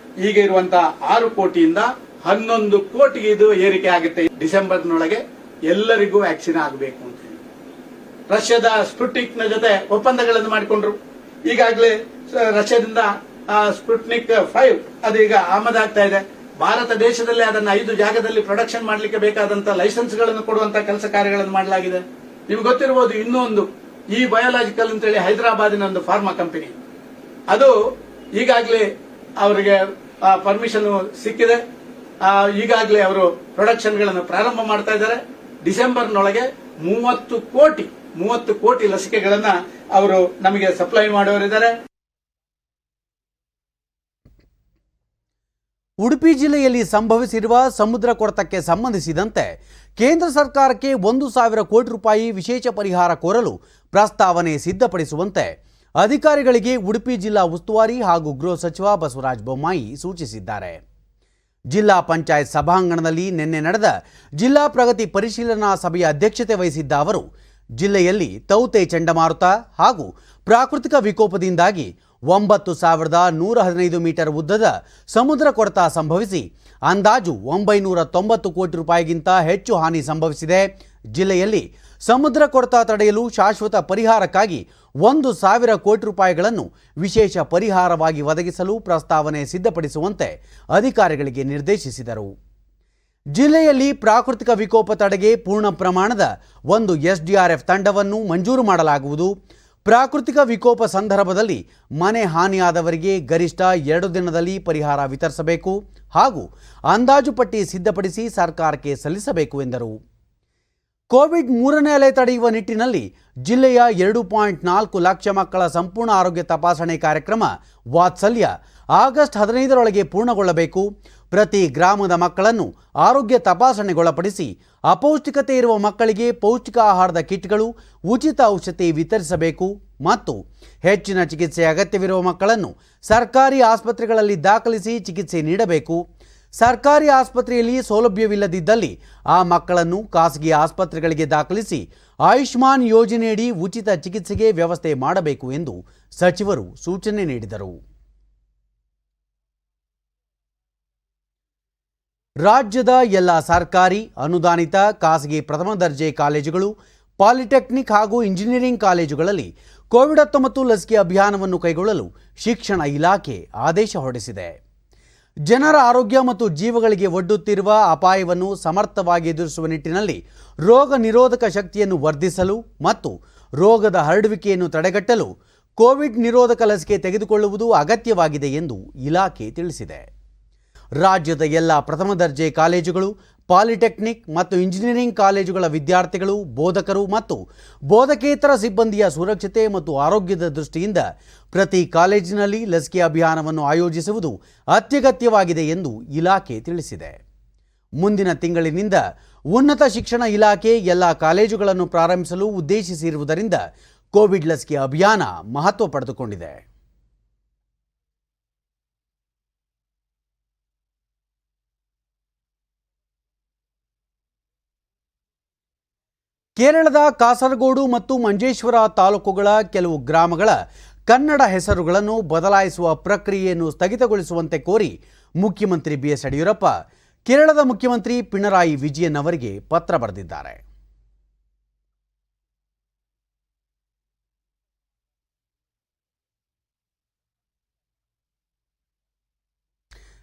ಈಗ ಇರುವಂತಹ 6 ಕೋಟಿಯಿಂದ 11 ಕೋಟಿಗೆ ಇದು ಏರಿಕೆ ಆಗುತ್ತೆ. ಡಿಸೆಂಬರ್ನೊಳಗೆ ಎಲ್ಲರಿಗೂ ವ್ಯಾಕ್ಸಿನ್ ಆಗಬೇಕು ಅಂತ ಹೇಳಿ ರಷ್ಯಾದ ಸ್ಪುಟ್ನಿಕ್ ನ ಜೊತೆ ಒಪ್ಪಂದಗಳನ್ನು ಮಾಡಿಕೊಂಡ್ರು. ಈಗಾಗಲೇ ರಷ್ಯಾದಿಂದ ಸ್ಪುಟ್ನಿಕ್ 5 ಅದು ಈಗ ಆಮದಾಗ್ತಾ ಇದೆ. ಭಾರತ ದೇಶದಲ್ಲಿ ಅದನ್ನು 5 ಜಾಗದಲ್ಲಿ ಪ್ರೊಡಕ್ಷನ್ ಮಾಡಲಿಕ್ಕೆ ಬೇಕಾದಂತ ಲೈಸೆನ್ಸ್ ಗಳನ್ನು ಕೊಡುವಂತಹ ಕೆಲಸ ಕಾರ್ಯಗಳನ್ನು ಮಾಡಲಾಗಿದೆ. ನಿಮ್ಗೆ ಗೊತ್ತಿರಬಹುದು, ಇನ್ನೂ ಒಂದು ಈ ಬಯೋಲಾಜಿಕಲ್ ಅಂತೇಳಿ ಹೈದರಾಬಾದಿನ ಒಂದು ಫಾರ್ಮಾ ಕಂಪನಿ, ಅದು ಈಗಾಗಲೇ ಅವರಿಗೆ ಪರ್ಮಿಷನ್ ಸಿಕ್ಕಿದೆ. ಈಗಾಗಲೇ ಅವರು ಪ್ರೊಡಕ್ಷನ್ ಗಳನ್ನು ಪ್ರಾರಂಭ ಮಾಡ್ತಾ ಇದ್ದಾರೆ. ಡಿಸೆಂಬರ್ನೊಳಗೆ 30 ಕೋಟಿ ಲಸಿಕೆಗಳನ್ನ ಅವರು ನಮಗೆ ಸಪ್ಲೈ ಮಾಡೋರಿದ್ದಾರೆ. ಉಡುಪಿ ಜಿಲ್ಲೆಯಲ್ಲಿ ಸಂಭವಿಸಿರುವ ಸಮುದ್ರ ಕೊರೆತಕ್ಕೆ ಸಂಬಂಧಿಸಿದಂತೆ ಕೇಂದ್ರ ಸರ್ಕಾರಕ್ಕೆ 1,000 ಕೋಟಿ ರೂಪಾಯಿ ವಿಶೇಷ ಪರಿಹಾರ ಕೋರಲು ಪ್ರಸ್ತಾವನೆ ಸಿದ್ಧಪಡಿಸುವಂತೆ ಅಧಿಕಾರಿಗಳಿಗೆ ಉಡುಪಿ ಜಿಲ್ಲಾ ಉಸ್ತುವಾರಿ ಹಾಗೂ ಗೃಹ ಸಚಿವ ಬಸವರಾಜ ಬೊಮ್ಮಾಯಿ ಸೂಚಿಸಿದ್ದಾರೆ. ಜಿಲ್ಲಾ ಪಂಚಾಯತ್ ಸಭಾಂಗಣದಲ್ಲಿ ನಿನ್ನೆ ನಡೆದ ಜಿಲ್ಲಾ ಪ್ರಗತಿ ಪರಿಶೀಲನಾ ಸಭೆಯ ಅಧ್ಯಕ್ಷತೆ ವಹಿಸಿದ್ದ ಅವರು, ಜಿಲ್ಲೆಯಲ್ಲಿ ತೌತೆ ಚಂಡಮಾರುತ ಹಾಗೂ ಪ್ರಾಕೃತಿಕ ವಿಕೋಪದಿಂದಾಗಿ 9,115 ಮೀಟರ್ ಉದ್ದದ ಸಮುದ್ರ ಕೊರೆತ ಸಂಭವಿಸಿ ಅಂದಾಜು 990 ಕೋಟಿ ರೂಪಾಯಿಗಿಂತ ಹೆಚ್ಚು ಹಾನಿ ಸಂಭವಿಸಿದೆ. ಜಿಲ್ಲೆಯಲ್ಲಿ ಸಮುದ್ರ ಕೊರೆತ ತಡೆಯಲು ಶಾಶ್ವತ ಪರಿಹಾರಕ್ಕಾಗಿ 1,000 ಕೋಟಿ ರೂಪಾಯಿಗಳನ್ನು ವಿಶೇಷ ಪರಿಹಾರವಾಗಿ ಒದಗಿಸಲು ಪ್ರಸ್ತಾವನೆ ಸಿದ್ಧಪಡಿಸುವಂತೆ ಅಧಿಕಾರಿಗಳಿಗೆ ನಿರ್ದೇಶಿಸಿದರು. ಜಿಲ್ಲೆಯಲ್ಲಿ ಪ್ರಾಕೃತಿಕ ವಿಕೋಪ ತಡೆಗೆ ಪೂರ್ಣ ಪ್ರಮಾಣದ ಒಂದು SDRF ತಂಡವನ್ನು ಮಂಜೂರು ಮಾಡಲಾಗುವುದು. ಪ್ರಾಕೃತಿಕ ವಿಕೋಪ ಸಂದರ್ಭದಲ್ಲಿ ಮನೆ ಹಾನಿಯಾದವರಿಗೆ ಗರಿಷ್ಠ 2 ದಿನದಲ್ಲಿ ಪರಿಹಾರ ವಿತರಿಸಬೇಕು ಹಾಗೂ ಅಂದಾಜು ಪಟ್ಟಿ ಸಿದ್ಧಪಡಿಸಿ ಸರ್ಕಾರಕ್ಕೆ ಸಲ್ಲಿಸಬೇಕು ಎಂದರು. ಕೋವಿಡ್ 3ನೇ ಅಲೆ ತಡೆಯುವ ನಿಟ್ಟಿನಲ್ಲಿ ಜಿಲ್ಲೆಯ 2.4 ಲಕ್ಷ ಮಕ್ಕಳ ಸಂಪೂರ್ಣ ಆರೋಗ್ಯ ತಪಾಸಣೆ ಕಾರ್ಯಕ್ರಮ ವಾತ್ಸಲ್ಯ ಆಗಸ್ಟ್ 15ರೊಳಗೆ ಪೂರ್ಣಗೊಳ್ಳಬೇಕು. ಪ್ರತಿ ಗ್ರಾಮದ ಮಕ್ಕಳನ್ನು ಆರೋಗ್ಯ ತಪಾಸಣೆಗೊಳಪಡಿಸಿ ಅಪೌಷ್ಟಿಕತೆ ಇರುವ ಮಕ್ಕಳಿಗೆ ಪೌಷ್ಟಿಕ ಆಹಾರದ ಕಿಟ್ಗಳು, ಉಚಿತ ಔಷಧಿ ವಿತರಿಸಬೇಕು. ಮತ್ತು ಹೆಚ್ಚಿನ ಚಿಕಿತ್ಸೆ ಅಗತ್ಯವಿರುವ ಮಕ್ಕಳನ್ನು ಸರ್ಕಾರಿ ಆಸ್ಪತ್ರೆಗಳಲ್ಲಿ ದಾಖಲಿಸಿ ಚಿಕಿತ್ಸೆ ನೀಡಬೇಕು. ಸರ್ಕಾರಿ ಆಸ್ಪತ್ರೆಯಲ್ಲಿ ಸೌಲಭ್ಯವಿಲ್ಲದಿದ್ದಲ್ಲಿ ಆ ಮಕ್ಕಳನ್ನು ಖಾಸಗಿ ಆಸ್ಪತ್ರೆಗಳಿಗೆ ದಾಖಲಿಸಿ ಆಯುಷ್ಮಾನ್ ಯೋಜನೆಯಡಿ ಉಚಿತ ಚಿಕಿತ್ಸೆಗೆ ವ್ಯವಸ್ಥೆ ಮಾಡಬೇಕು ಎಂದು ಸಚಿವರು ಸೂಚನೆ ನೀಡಿದರು. ರಾಜ್ಯದ ಎಲ್ಲ ಸರ್ಕಾರಿ, ಅನುದಾನಿತ, ಖಾಸಗಿ ಪ್ರಥಮ ದರ್ಜೆ ಕಾಲೇಜುಗಳು, ಪಾಲಿಟೆಕ್ನಿಕ್ ಹಾಗೂ ಇಂಜಿನಿಯರಿಂಗ್ ಕಾಲೇಜುಗಳಲ್ಲಿ ಕೋವಿಡ್-19 ಲಸಿಕೆ ಅಭಿಯಾನವನ್ನು ಕೈಗೊಳ್ಳಲು ಶಿಕ್ಷಣ ಇಲಾಖೆ ಆದೇಶ ಹೊರಡಿಸಿದೆ. ಜನರ ಆರೋಗ್ಯ ಮತ್ತು ಜೀವಗಳಿಗೆ ಒಡ್ಡುತ್ತಿರುವ ಅಪಾಯವನ್ನು ಸಮರ್ಥವಾಗಿ ಎದುರಿಸುವ ನಿಟ್ಟಿನಲ್ಲಿ ರೋಗ ನಿರೋಧಕ ಶಕ್ತಿಯನ್ನು ವರ್ಧಿಸಲು ಮತ್ತು ರೋಗದ ಹರಡುವಿಕೆಯನ್ನು ತಡೆಗಟ್ಟಲು ಕೋವಿಡ್ ನಿರೋಧಕ ಲಸಿಕೆ ತೆಗೆದುಕೊಳ್ಳುವುದು ಅಗತ್ಯವಾಗಿದೆ ಎಂದು ಇಲಾಖೆ ತಿಳಿಸಿದೆ. ರಾಜ್ಯದ ಎಲ್ಲ ಪ್ರಥಮ ದರ್ಜೆ ಕಾಲೇಜುಗಳು, ಪಾಲಿಟೆಕ್ನಿಕ್ ಮತ್ತು ಇಂಜಿನಿಯರಿಂಗ್ ಕಾಲೇಜುಗಳ ವಿದ್ಯಾರ್ಥಿಗಳು, ಬೋಧಕರು ಮತ್ತು ಬೋಧಕೇತರ ಸಿಬ್ಬಂದಿಯ ಸುರಕ್ಷತೆ ಮತ್ತು ಆರೋಗ್ಯದ ದೃಷ್ಟಿಯಿಂದ ಪ್ರತಿ ಕಾಲೇಜಿನಲ್ಲಿ ಲಸಿಕೆ ಅಭಿಯಾನವನ್ನು ಆಯೋಜಿಸುವುದು ಅತ್ಯಗತ್ಯವಾಗಿದೆ ಎಂದು ಇಲಾಖೆ ತಿಳಿಸಿದೆ. ಮುಂದಿನ ತಿಂಗಳಿನಿಂದ ಉನ್ನತ ಶಿಕ್ಷಣ ಇಲಾಖೆ ಎಲ್ಲ ಕಾಲೇಜುಗಳನ್ನು ಪ್ರಾರಂಭಿಸಲು ಉದ್ದೇಶಿಸಿರುವುದರಿಂದ ಕೋವಿಡ್ ಲಸಿಕೆ ಅಭಿಯಾನ ಮಹತ್ವ ಪಡೆದುಕೊಂಡಿದೆ. ಕೇರಳದ ಕಾಸರಗೋಡು ಮತ್ತು ಮಂಜೇಶ್ವರ ತಾಲೂಕುಗಳ ಕೆಲವು ಗ್ರಾಮಗಳ ಕನ್ನಡ ಹೆಸರುಗಳನ್ನು ಬದಲಾಯಿಸುವ ಪ್ರಕ್ರಿಯೆಯನ್ನು ಸ್ಥಗಿತಗೊಳಿಸುವಂತೆ ಕೋರಿ ಮುಖ್ಯಮಂತ್ರಿ ಬಿಎಸ್ ಯಡಿಯೂರಪ್ಪ ಕೇರಳದ ಮುಖ್ಯಮಂತ್ರಿ ಪಿಣರಾಯಿ ವಿಜಯನ್ ಅವರಿಗೆ ಪತ್ರ ಬರೆದಿದ್ದಾರೆ.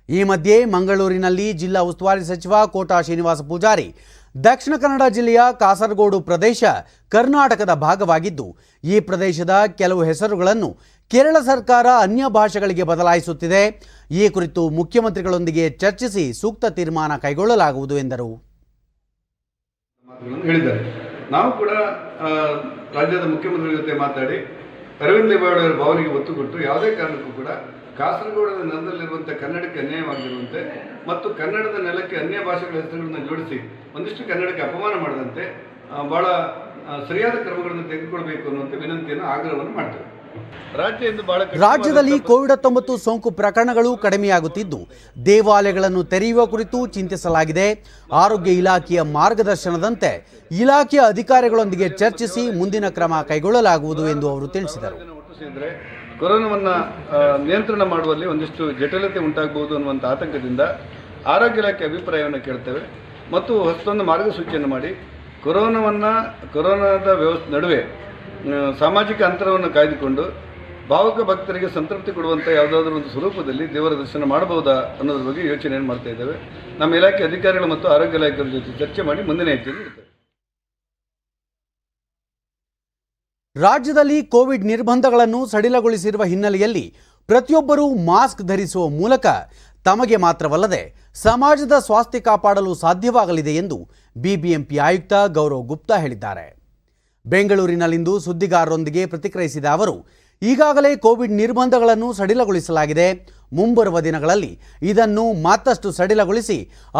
ಈ ಮಧ್ಯೆ ಮಂಗಳೂರಿನಲ್ಲಿ ಜಿಲ್ಲಾ ಉಸ್ತುವಾರಿ ಸಚಿವ ಕೋಟಾ ಶ್ರೀನಿವಾಸ ಪೂಜಾರಿ ದಕ್ಷಿಣ ಕನ್ನಡ ಜಿಲ್ಲೆಯ ಕಾಸರಗೋಡು ಪ್ರದೇಶ ಕರ್ನಾಟಕದ ಭಾಗವಾಗಿದ್ದು ಈ ಪ್ರದೇಶದ ಕೆಲವು ಹೆಸರುಗಳನ್ನು ಕೇರಳ ಸರ್ಕಾರ ಅನ್ಯ ಭಾಷೆಗಳಿಗೆ ಬದಲಾಯಿಸುತ್ತಿದೆ. ಈ ಕುರಿತು ಮುಖ್ಯಮಂತ್ರಿಗಳೊಂದಿಗೆ ಚರ್ಚಿಸಿ ಸೂಕ್ತ ತೀರ್ಮಾನ ಕೈಗೊಳ್ಳಲಾಗುವುದು ಎಂದರು. ಹೇಳಿದ್ದಾರೆ. ನಾವು ಕೂಡ ರಾಜ್ಯದ ಮುಖ್ಯಮಂತ್ರಿಗಳ ಜೊತೆ ಮಾತಾಡಿ ಅರವಿಂದ್ ಲಿಂಬಾವಳಿ ಅವರ ಭಾವನೆಗೆ ಒತ್ತು ಕೊಟ್ಟು ಯಾವುದೇ ಕಾರಣಕ್ಕೂ ಕೂಡ ಕಾಸರಗೋಡಿನ ನೆಲದಲ್ಲಿರುವಂಥ ಕನ್ನಡಕ್ಕೆ ಅನ್ಯಾಯವಾಗಿರುವಂತೆ ಮತ್ತು ಕನ್ನಡದ ನೆಲಕ್ಕೆ ಅನ್ಯ ಭಾಷೆಗಳ ಹೆಸರುಗಳನ್ನು ಜೋಡಿಸಿ ಒಂದಿಷ್ಟು ಕನ್ನಡಕ್ಕೆ ಅಪಮಾನ ಮಾಡದಂತೆ ಬಹಳ ಸರಿಯಾದ ಕ್ರಮಗಳನ್ನು ತೆಗೆದುಕೊಳ್ಬೇಕು ಅನ್ನುವಂಥ ವಿನಂತಿಯನ್ನು ಆಗ್ರಹವನ್ನು ಮಾಡ್ತೇವೆ. ರಾಜ್ಯದಲ್ಲಿ ಕೋವಿಡ್-19 ಸೋಂಕು ಪ್ರಕರಣಗಳು ಕಡಿಮೆಯಾಗುತ್ತಿದ್ದು ದೇವಾಲಯಗಳನ್ನು ತೆರೆಯುವ ಕುರಿತು ಚಿಂತಿಸಲಾಗಿದೆ. ಆರೋಗ್ಯ ಇಲಾಖೆಯ ಮಾರ್ಗದರ್ಶನದಂತೆ ಇಲಾಖೆಯ ಅಧಿಕಾರಿಗಳೊಂದಿಗೆ ಚರ್ಚಿಸಿ ಮುಂದಿನ ಕ್ರಮ ಕೈಗೊಳ್ಳಲಾಗುವುದು ಎಂದು ಅವರು ತಿಳಿಸಿದರು. ಕೊರೋನಾವನ್ನು ನಿಯಂತ್ರಣ ಮಾಡುವಲ್ಲಿ ಒಂದಿಷ್ಟು ಜಟಿಲತೆ ಉಂಟಾಗಬಹುದು ಅನ್ನುವಂಥ ಆತಂಕದಿಂದ ಆರೋಗ್ಯ ಇಲಾಖೆ ಅಭಿಪ್ರಾಯವನ್ನು ಕೇಳ್ತೇವೆ ಮತ್ತು ಹೊಸದೊಂದು ಮಾರ್ಗಸೂಚಿಯನ್ನು ಮಾಡಿ ಕೊರೋನಾದ ನಡುವೆ ಸಾಮಾಜಿಕ ಅಂತರವನ್ನು ಕಾಯ್ದುಕೊಂಡು ಭಾವುಕ ಭಕ್ತರಿಗೆ ಸಂತೃಪ್ತಿ ಕೊಡುವಂಥ ಯಾವುದಾದ್ರೂ ಒಂದು ಸ್ವರೂಪದಲ್ಲಿ ದೇವರ ದರ್ಶನ ಮಾಡಬಹುದಾ ಅನ್ನೋದ್ರ ಬಗ್ಗೆ ಯೋಚನೆಯನ್ನು ಮಾಡ್ತಾ ಇದ್ದೇವೆ. ನಮ್ಮ ಇಲಾಖೆ ಅಧಿಕಾರಿಗಳು ಮತ್ತು ಆರೋಗ್ಯ ಇಲಾಖೆಯವರ ಜೊತೆ ಚರ್ಚೆ ಮಾಡಿ ಮುಂದಿನ ಹೆಜ್ಜೆಯನ್ನು ಇಡ್ತೇವೆ. ರಾಜ್ಯದಲ್ಲಿ ಕೋವಿಡ್ ನಿರ್ಬಂಧಗಳನ್ನು ಸಡಿಲಗೊಳಿಸಿರುವ ಹಿನ್ನೆಲೆಯಲ್ಲಿ ಪ್ರತಿಯೊಬ್ಬರೂ ಮಾಸ್ಕ್ ಧರಿಸುವ ಮೂಲಕ ತಮಗೆ ಮಾತ್ರವಲ್ಲದೆ ಸಮಾಜದ ಸ್ವಾಸ್ಥ್ಯ ಕಾಪಾಡಲು ಸಾಧ್ಯವಾಗಲಿದೆ ಎಂದು ಬಿಬಿಎಂಪಿ ಆಯುಕ್ತ ಗೌರವ್ ಗುಪ್ತಾ ಹೇಳಿದ್ದಾರೆ. ಬೆಂಗಳೂರಿನಲ್ಲಿಂದು ಸುದ್ದಿಗಾರರೊಂದಿಗೆ ಪ್ರತಿಕ್ರಿಯಿಸಿದ ಅವರು, ಈಗಾಗಲೇ ಕೋವಿಡ್ ನಿರ್ಬಂಧಗಳನ್ನು ಸಡಿಲಗೊಳಿಸಲಾಗಿದೆ. ಮುಂಬರುವ ದಿನಗಳಲ್ಲಿ ಇದನ್ನು ಮತ್ತಷ್ಟು ಸಡಿಲಗೊಳಿಸಿ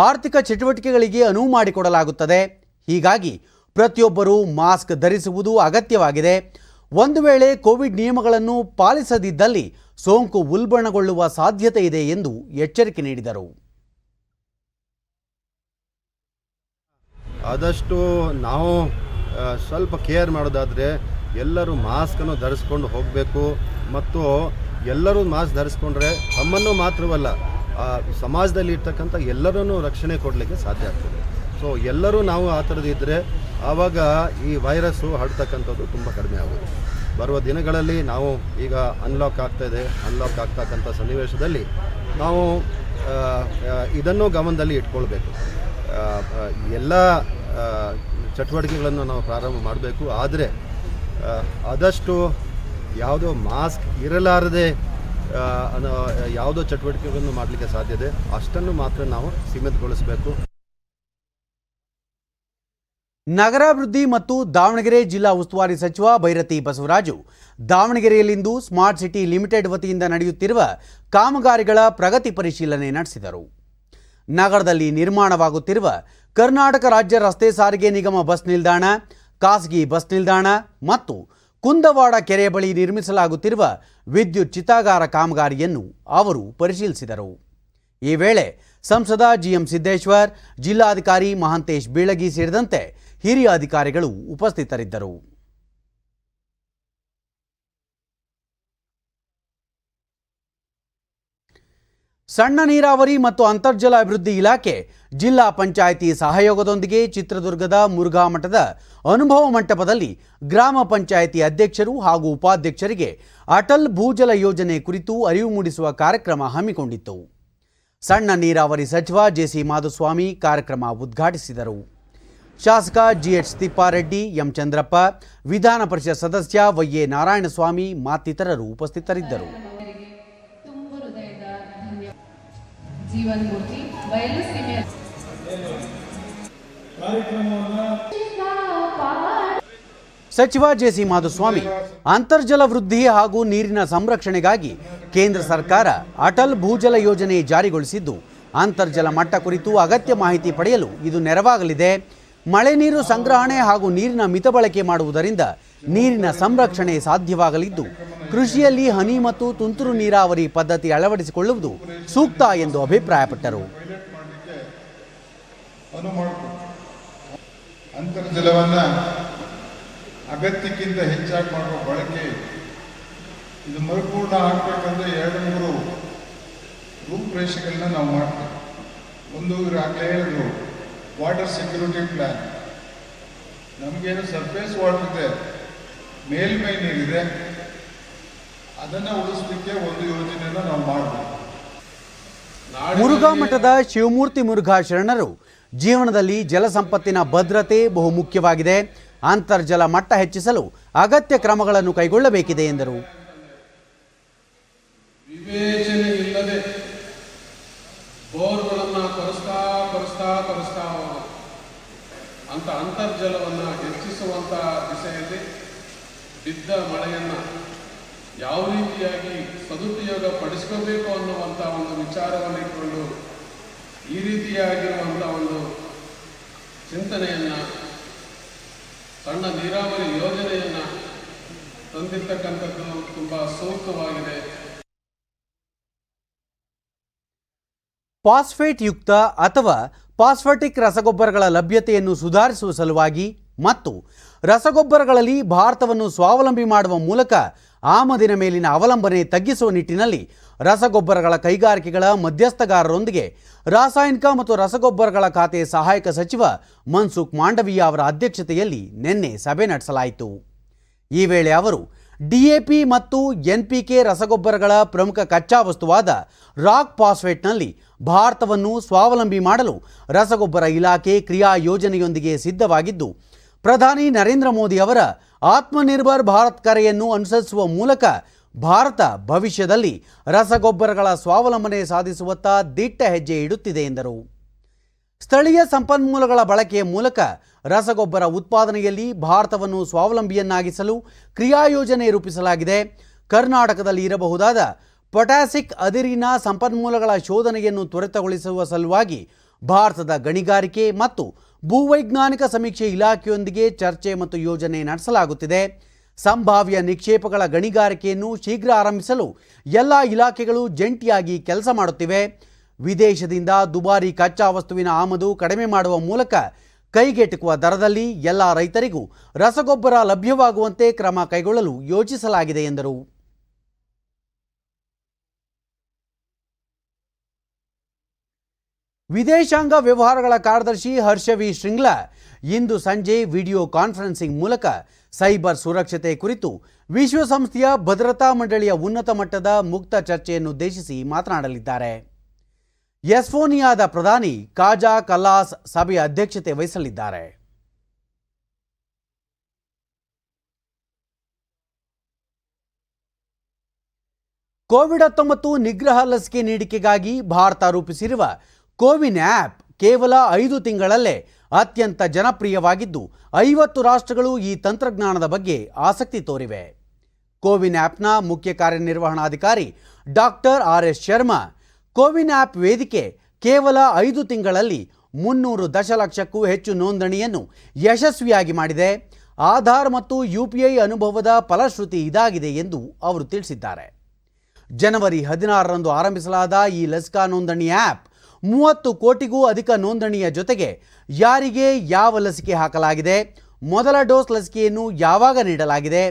ಆರ್ಥಿಕ ಚಟುವಟಿಕೆಗಳಿಗೆ ಅನುವು ಮಾಡಿಕೊಡಲಾಗುತ್ತದೆ. ಹೀಗಾಗಿ ಪ್ರತಿಯೊಬ್ಬರೂ ಮಾಸ್ಕ್ ಧರಿಸುವುದು ಅಗತ್ಯವಾಗಿದೆ. ಒಂದು ವೇಳೆ ಕೋವಿಡ್ ನಿಯಮಗಳನ್ನು ಪಾಲಿಸದಿದ್ದಲ್ಲಿ ಸೋಂಕು ಉಲ್ಬಣಗೊಳ್ಳುವ ಸಾಧ್ಯತೆ ಇದೆ ಎಂದು ಎಚ್ಚರಿಕೆ ನೀಡಿದರು. ಆದಷ್ಟು ನಾವು ಸ್ವಲ್ಪ ಕೇರ್ ಮಾಡೋದಾದರೆ ಎಲ್ಲರೂ ಮಾಸ್ಕನ್ನು ಧರಿಸ್ಕೊಂಡು ಹೋಗಬೇಕು ಮತ್ತು ಎಲ್ಲರೂ ಮಾಸ್ಕ್ ಧರಿಸ್ಕೊಂಡ್ರೆ ತಮ್ಮನ್ನು ಮಾತ್ರವಲ್ಲ ಸಮಾಜದಲ್ಲಿ ಇರ್ತಕ್ಕಂಥ ಎಲ್ಲರನ್ನೂ ರಕ್ಷಣೆ ಕೊಡಲಿಕ್ಕೆ ಸಾಧ್ಯ ಆಗ್ತದೆ. ಸೊ ಎಲ್ಲರೂ ನಾವು ಆ ಥರದ್ದು ಇದ್ದರೆ ಆವಾಗ ಈ ವೈರಸ್ಸು ಹರಡ್ತಕ್ಕಂಥದ್ದು ತುಂಬ ಕಡಿಮೆ ಆಗುತ್ತೆ. ಬರುವ ದಿನಗಳಲ್ಲಿ ನಾವು ಈಗ ಅನ್ಲಾಕ್ ಆಗ್ತಕ್ಕಂಥ ಸನ್ನಿವೇಶದಲ್ಲಿ ನಾವು ಇದನ್ನು ಗಮನದಲ್ಲಿ ಇಟ್ಕೊಳ್ಬೇಕು. ಎಲ್ಲ ಚಟುವಟಿಕೆಗಳನ್ನು ನಾವು ಪ್ರಾರಂಭ ಮಾಡಬೇಕು. ಆದರೆ ಆದಷ್ಟು ಯಾವುದೋ ಮಾಸ್ಕ್ ಇರಲಾರದೆ ಯಾವುದೋ ಚಟುವಟಿಕೆಗಳನ್ನು ಮಾಡಲಿಕ್ಕೆ ಸಾಧ್ಯತೆ ಅಷ್ಟನ್ನು ಮಾತ್ರ ನಾವು ಸೀಮಿತಗೊಳಿಸಬೇಕು. ನಗರಾಭಿವೃದ್ಧಿ ಮತ್ತು ದಾವಣಗೆರೆ ಜಿಲ್ಲಾ ಉಸ್ತುವಾರಿ ಸಚಿವ ಭೈರತಿ ಬಸವರಾಜು ದಾವಣಗೆರೆಯಲ್ಲಿಂದು ಸ್ಮಾರ್ಟ್ ಸಿಟಿ ಲಿಮಿಟೆಡ್ ವತಿಯಿಂದ ನಡೆಯುತ್ತಿರುವ ಕಾಮಗಾರಿಗಳ ಪ್ರಗತಿ ಪರಿಶೀಲನೆ ನಡೆಸಿದರು. ನಗರದಲ್ಲಿ ನಿರ್ಮಾಣವಾಗುತ್ತಿರುವ ಕರ್ನಾಟಕ ರಾಜ್ಯ ರಸ್ತೆ ಸಾರಿಗೆ ನಿಗಮ ಬಸ್ ನಿಲ್ದಾಣ, ಖಾಸಗಿ ಬಸ್ ನಿಲ್ದಾಣ ಮತ್ತು ಕುಂದವಾಡ ಕೆರೆ ಬಳಿ ನಿರ್ಮಿಸಲಾಗುತ್ತಿರುವ ವಿದ್ಯುತ್ ಚಿತಾಗಾರ ಕಾಮಗಾರಿಯನ್ನು ಅವರು ಪರಿಶೀಲಿಸಿದರು. ಈ ವೇಳೆ ಸಂಸದ ಜಿಎಂ ಸಿದ್ದೇಶ್ವರ್, ಜಿಲ್ಲಾಧಿಕಾರಿ ಮಹಾಂತೇಶ್ ಬೀಳಗಿ ಸೇರಿದಂತೆ ಹಿರಿಯ ಅಧಿಕಾರಿಗಳು ಉಪಸ್ಥಿತರಿದ್ದರು. ಸಣ್ಣ ನೀರಾವರಿ ಮತ್ತು ಅಂತರ್ಜಲ ಅಭಿವೃದ್ಧಿ ಇಲಾಖೆ ಜಿಲ್ಲಾ ಪಂಚಾಯಿತಿ ಸಹಯೋಗದೊಂದಿಗೆ ಚಿತ್ರದುರ್ಗದ ಮುರುಘಾ ಮಠದ ಅನುಭವ ಮಂಟಪದಲ್ಲಿ ಗ್ರಾಮ ಪಂಚಾಯಿತಿ ಅಧ್ಯಕ್ಷರು ಹಾಗೂ ಉಪಾಧ್ಯಕ್ಷರಿಗೆ ಅಟಲ್ ಭೂಜಲ ಯೋಜನೆ ಕುರಿತು ಅರಿವು ಮೂಡಿಸುವ ಕಾರ್ಯಕ್ರಮ ಹಮ್ಮಿಕೊಂಡಿತ್ತು. ಸಣ್ಣ ನೀರಾವರಿ ಸಚಿವ ಜೆಸಿ ಮಾಧುಸ್ವಾಮಿ ಕಾರ್ಯಕ್ರಮ ಉದ್ಘಾಟಿಸಿದರು. ಶಾಸಕ ಜಿಎಚ್ ತಿಪ್ಪಾರೆಡ್ಡಿ, ಎಂ ಚಂದ್ರಪ್ಪ, ವಿಧಾನ ಪರಿಷತ್ ಸದಸ್ಯ ವೈಎ ನಾರಾಯಣಸ್ವಾಮಿ ಮತ್ತಿತರರು ಉಪಸ್ಥಿತರಿದ್ದರು. ಸಚಿವ ಜೆಸಿ ಮಾಧುಸ್ವಾಮಿ ಅಂತರ್ಜಲ ವೃದ್ಧಿ ಹಾಗೂ ನೀರಿನ ಸಂರಕ್ಷಣೆಗಾಗಿ ಕೇಂದ್ರ ಸರ್ಕಾರ ಅಟಲ್ ಭೂಜಲ ಯೋಜನೆ ಜಾರಿಗೊಳಿಸಿದ್ದು, ಅಂತರ್ಜಲ ಮಟ್ಟ ಕುರಿತು ಅಗತ್ಯ ಮಾಹಿತಿ ಪಡೆಯಲು ಇದು ನೆರವಾಗಲಿದೆ. ಮಳೆ ನೀರು ಸಂಗ್ರಹಣೆ ಹಾಗೂ ನೀರಿನ ಮಿತ ಬಳಕೆ ಮಾಡುವುದರಿಂದ ನೀರಿನ ಸಂರಕ್ಷಣೆ ಸಾಧ್ಯವಾಗಲಿದ್ದು, ಕೃಷಿಯಲ್ಲಿ ಹನಿ ಮತ್ತು ತುಂತುರು ನೀರಾವರಿ ಪದ್ಧತಿ ಅಳವಡಿಸಿಕೊಳ್ಳುವುದು ಸೂಕ್ತ ಎಂದು ಅಭಿಪ್ರಾಯಪಟ್ಟರು. ಅಂತರ್ಜಲವನ್ನು ಅಗತ್ಯಕ್ಕಿಂತ ಹೆಚ್ಚಾಗಿ ಮಾಡುವ ಬಳಕೆ ಇದು ಮರುಪೂರ್ಣ ಆಗಬೇಕಂದ್ರೆ 2-3 ರೂಪುರೇಷೆಗಳನ್ನ ನಾವು ಮಾಡ್ತೇವೆ. ಒಂದು ಈಗಾಗಲೇ ಹೇಳಿದ್ರು, ವಾಟರ್ ಸೆಕ್ಯೂರಿಟಿ ಪ್ಲಾನ್. ನಮಗೇನು ಸರ್ಫೇಸ್ ವಾಟರ್ ಇದೆ, ಮೇಲ್ಮೈ ನೀರಿದೆ, ಅದನ್ನು ಉಳಿಸಲಿಕ್ಕೆ ಒಂದು ಯೋಜನೆಯನ್ನು ನಾವು ಮಾಡಬೇಕು. ಮುರುಘಾ ಮಠದ ಶಿವಮೂರ್ತಿ ಮುರುಘಾ ಶರಣರು ಜೀವನದಲ್ಲಿ ಜಲಸಂಪತ್ತಿನ ಭದ್ರತೆ ಬಹುಮುಖ್ಯವಾಗಿದೆ. ಅಂತರ್ಜಲ ಮಟ್ಟ ಹೆಚ್ಚಿಸಲು ಅಗತ್ಯ ಕ್ರಮಗಳನ್ನು ಕೈಗೊಳ್ಳಬೇಕಿದೆ ಎಂದರು. ವಿವೇಚನೆ ಇಲ್ಲದೆ ಬೋರ್ಗಳನ್ನು ಕೊರೆಸ್ತಾ ಅಂತ ಅಂತರ್ಜಲವನ್ನು ಹೆಚ್ಚಿಸುವಂತ ದಿಸೆಯಲ್ಲಿ ಬಿದ್ದ ಮಳೆಯನ್ನು ಯಾವ ರೀತಿಯಾಗಿ ಸದುಪಯೋಗ ಪಡಿಸ್ಕೋಬೇಕು ಅನ್ನುವಂಥ ಒಂದು ವಿಚಾರವನ್ನು ಇಟ್ಟುಕೊಂಡು ಈ ರೀತಿಯಾಗಿರುವಂಥ ಒಂದು ಚಿಂತನೆಯನ್ನು, ಸಣ್ಣ ನೀರಾವರಿ ಯೋಜನೆಯನ್ನು ತಂದಿರ್ತಕ್ಕಂಥದ್ದು ತುಂಬ ಸೂಕ್ತವಾಗಿದೆ. ಫಾಸ್ಫೇಟ್ ಯುಕ್ತ ಅಥವಾ ಫಾಸ್ಫಟಿಕ್ ರಸಗೊಬ್ಬರಗಳ ಲಭ್ಯತೆಯನ್ನು ಸುಧಾರಿಸುವ ಸಲುವಾಗಿ ಮತ್ತು ರಸಗೊಬ್ಬರಗಳಲ್ಲಿ ಭಾರತವನ್ನು ಸ್ವಾವಲಂಬಿ ಮಾಡುವ ಮೂಲಕ ಆಮದಿನ ಮೇಲಿನ ಅವಲಂಬನೆ ತಗ್ಗಿಸುವ ನಿಟ್ಟಿನಲ್ಲಿ ರಸಗೊಬ್ಬರಗಳ ಕೈಗಾರಿಕೆಗಳ ಮಧ್ಯಸ್ಥಗಾರರೊಂದಿಗೆ ರಾಸಾಯನಿಕ ಮತ್ತು ರಸಗೊಬ್ಬರಗಳ ಖಾತೆ ಸಹಾಯಕ ಸಚಿವ ಮನ್ಸುಖ್ ಮಾಂಡವೀಯ ಅವರ ಅಧ್ಯಕ್ಷತೆಯಲ್ಲಿ ನಿನ್ನೆ ಸಭೆ ನಡೆಸಲಾಯಿತು. ಈ ವೇಳೆ ಅವರು ಡಿಎಪಿ ಮತ್ತು ಎನ್ಪಿಕೆ ರಸಗೊಬ್ಬರಗಳ ಪ್ರಮುಖ ಕಚ್ಚಾ ವಸ್ತುವಾದ ರಾಕ್ ಫಾಸ್ಫೇಟ್ನಲ್ಲಿ ಭಾರತವನ್ನು ಸ್ವಾವಲಂಬಿ ಮಾಡಲು ರಸಗೊಬ್ಬರ ಇಲಾಖೆ ಕ್ರಿಯಾ ಯೋಜನೆಯೊಂದಿಗೆ ಸಿದ್ಧವಾಗಿದ್ದು, ಪ್ರಧಾನಿ ನರೇಂದ್ರ ಮೋದಿ ಅವರ ಆತ್ಮನಿರ್ಭರ್ ಭಾರತ್ ಕರೆಯನ್ನು ಅನುಸರಿಸುವ ಮೂಲಕ ಭಾರತ ಭವಿಷ್ಯದಲ್ಲಿ ರಸಗೊಬ್ಬರಗಳ ಸ್ವಾವಲಂಬನೆ ಸಾಧಿಸುವತ್ತ ದಿಟ್ಟ ಹೆಜ್ಜೆ ಇಡುತ್ತಿದೆ ಎಂದರು. ಸ್ಥಳೀಯ ಸಂಪನ್ಮೂಲಗಳ ಬಳಕೆಯ ಮೂಲಕ ರಸಗೊಬ್ಬರ ಉತ್ಪಾದನೆಯಲ್ಲಿ ಭಾರತವನ್ನು ಸ್ವಾವಲಂಬಿಯನ್ನಾಗಿಸಲು ಕ್ರಿಯಾಯೋಜನೆ ರೂಪಿಸಲಾಗಿದೆ. ಕರ್ನಾಟಕದಲ್ಲಿ ಇರಬಹುದಾದ ಪೊಟ್ಯಾಸಿಕ್ ಅದಿರಿನ ಸಂಪನ್ಮೂಲಗಳ ಶೋಧನೆಯನ್ನು ತ್ವರಿತಗೊಳಿಸುವ ಸಲುವಾಗಿ ಭಾರತದ ಗಣಿಗಾರಿಕೆ ಮತ್ತು ಭೂವೈಜ್ಞಾನಿಕ ಸಮೀಕ್ಷೆ ಇಲಾಖೆಯೊಂದಿಗೆ ಚರ್ಚೆ ಮತ್ತು ಯೋಜನೆ ನಡೆಸಲಾಗುತ್ತಿದೆ. ಸಂಭಾವ್ಯ ನಿಕ್ಷೇಪಗಳ ಗಣಿಗಾರಿಕೆಯನ್ನು ಶೀಘ್ರ ಆರಂಭಿಸಲು ಎಲ್ಲ ಇಲಾಖೆಗಳು ಜಂಟಿಯಾಗಿ ಕೆಲಸ ಮಾಡುತ್ತಿವೆ. ವಿದೇಶದಿಂದ ದುಬಾರಿ ಕಚ್ಚಾ ವಸ್ತುವಿನ ಆಮದು ಕಡಿಮೆ ಮಾಡುವ ಮೂಲಕ ಕೈಗೆಟುಕುವ ದರದಲ್ಲಿ ಎಲ್ಲ ರೈತರಿಗೂ ರಸಗೊಬ್ಬರ ಲಭ್ಯವಾಗುವಂತೆ ಕ್ರಮ ಕೈಗೊಳ್ಳಲು ಯೋಜಿಸಲಾಗಿದೆ ಎಂದರು. ವಿದೇಶಾಂಗ ವ್ಯವಹಾರಗಳ ಕಾರ್ಯದರ್ಶಿ ಹರ್ಷ ವಿ ಶ್ರಿಂಗ್ಲಾ ಇಂದು ಸಂಜೆ ವಿಡಿಯೋ ಕಾನ್ಫರೆನ್ಸಿಂಗ್ ಮೂಲಕ ಸೈಬರ್ ಸುರಕ್ಷತೆ ಕುರಿತು ವಿಶ್ವಸಂಸ್ಥೆಯ ಭದ್ರತಾ ಮಂಡಳಿಯ ಉನ್ನತ ಮಟ್ಟದ ಮುಕ್ತ ಚರ್ಚೆಯನ್ನುದ್ದೇಶಿಸಿ ಮಾತನಾಡಲಿದ್ದಾರೆ. ಎಸ್ಟೋನಿಯಾದ ಪ್ರಧಾನಿ ಕಾಜಾ ಕಲ್ಲಾಸ್ ಸಭೆಯ ಅಧ್ಯಕ್ಷತೆ ವಹಿಸಲಿದ್ದಾರೆ. ಕೋವಿಡ್-19 ನಿಗ್ರಹ ಲಸಿಕೆ ನೀಡಿಕೆಗಾಗಿ ಭಾರತ ರೂಪಿಸಿರುವ ಕೋವಿನ್ ಆ್ಯಪ್ ಕೇವಲ 5 ತಿಂಗಳಲ್ಲೇ ಅತ್ಯಂತ ಜನಪ್ರಿಯವಾಗಿದ್ದು 50 ರಾಷ್ಟ್ರಗಳು ಈ ತಂತ್ರಜ್ಞಾನದ ಬಗ್ಗೆ ಆಸಕ್ತಿ ತೋರಿವೆ. ಕೋವಿನ್ ಆ್ಯಪ್ನ ಮುಖ್ಯ ಕಾರ್ಯನಿರ್ವಹಣಾಧಿಕಾರಿ ಡಾಕ್ಟರ್ ಆರ್.ಎಸ್. ಶರ್ಮಾ, ಕೋವಿನ್ ಆ್ಯಪ್ ವೇದಿಕೆ ಕೇವಲ 5 ತಿಂಗಳಲ್ಲಿ 300 ದಶಲಕ್ಷಕ್ಕೂ ಹೆಚ್ಚು ನೋಂದಣಿಯನ್ನು ಯಶಸ್ವಿಯಾಗಿ ಮಾಡಿದೆ. ಆಧಾರ್ ಮತ್ತು UPI ಅನುಭವದ ಫಲಶ್ರುತಿ ಇದಾಗಿದೆ ಎಂದು ಅವರು ತಿಳಿಸಿದ್ದಾರೆ. ಜನವರಿ 16ರಂದು ಆರಂಭಿಸಲಾದ ಈ ಲಸಿಕಾ ನೋಂದಣಿ ಆ್ಯಪ್ 30 ಕೋಟಿಗೂ ಅಧಿಕ ನೋಂದಣಿಯ ಜೊತೆಗೆ ಯಾರಿಗೆ ಯಾವ ಲಸಿಕೆ ಹಾಕಲಾಗಿದೆ, ಮೊದಲ ಡೋಸ್ ಲಸಿಕೆಯನ್ನು ಯಾವಾಗ ನೀಡಲಾಗಿದೆ,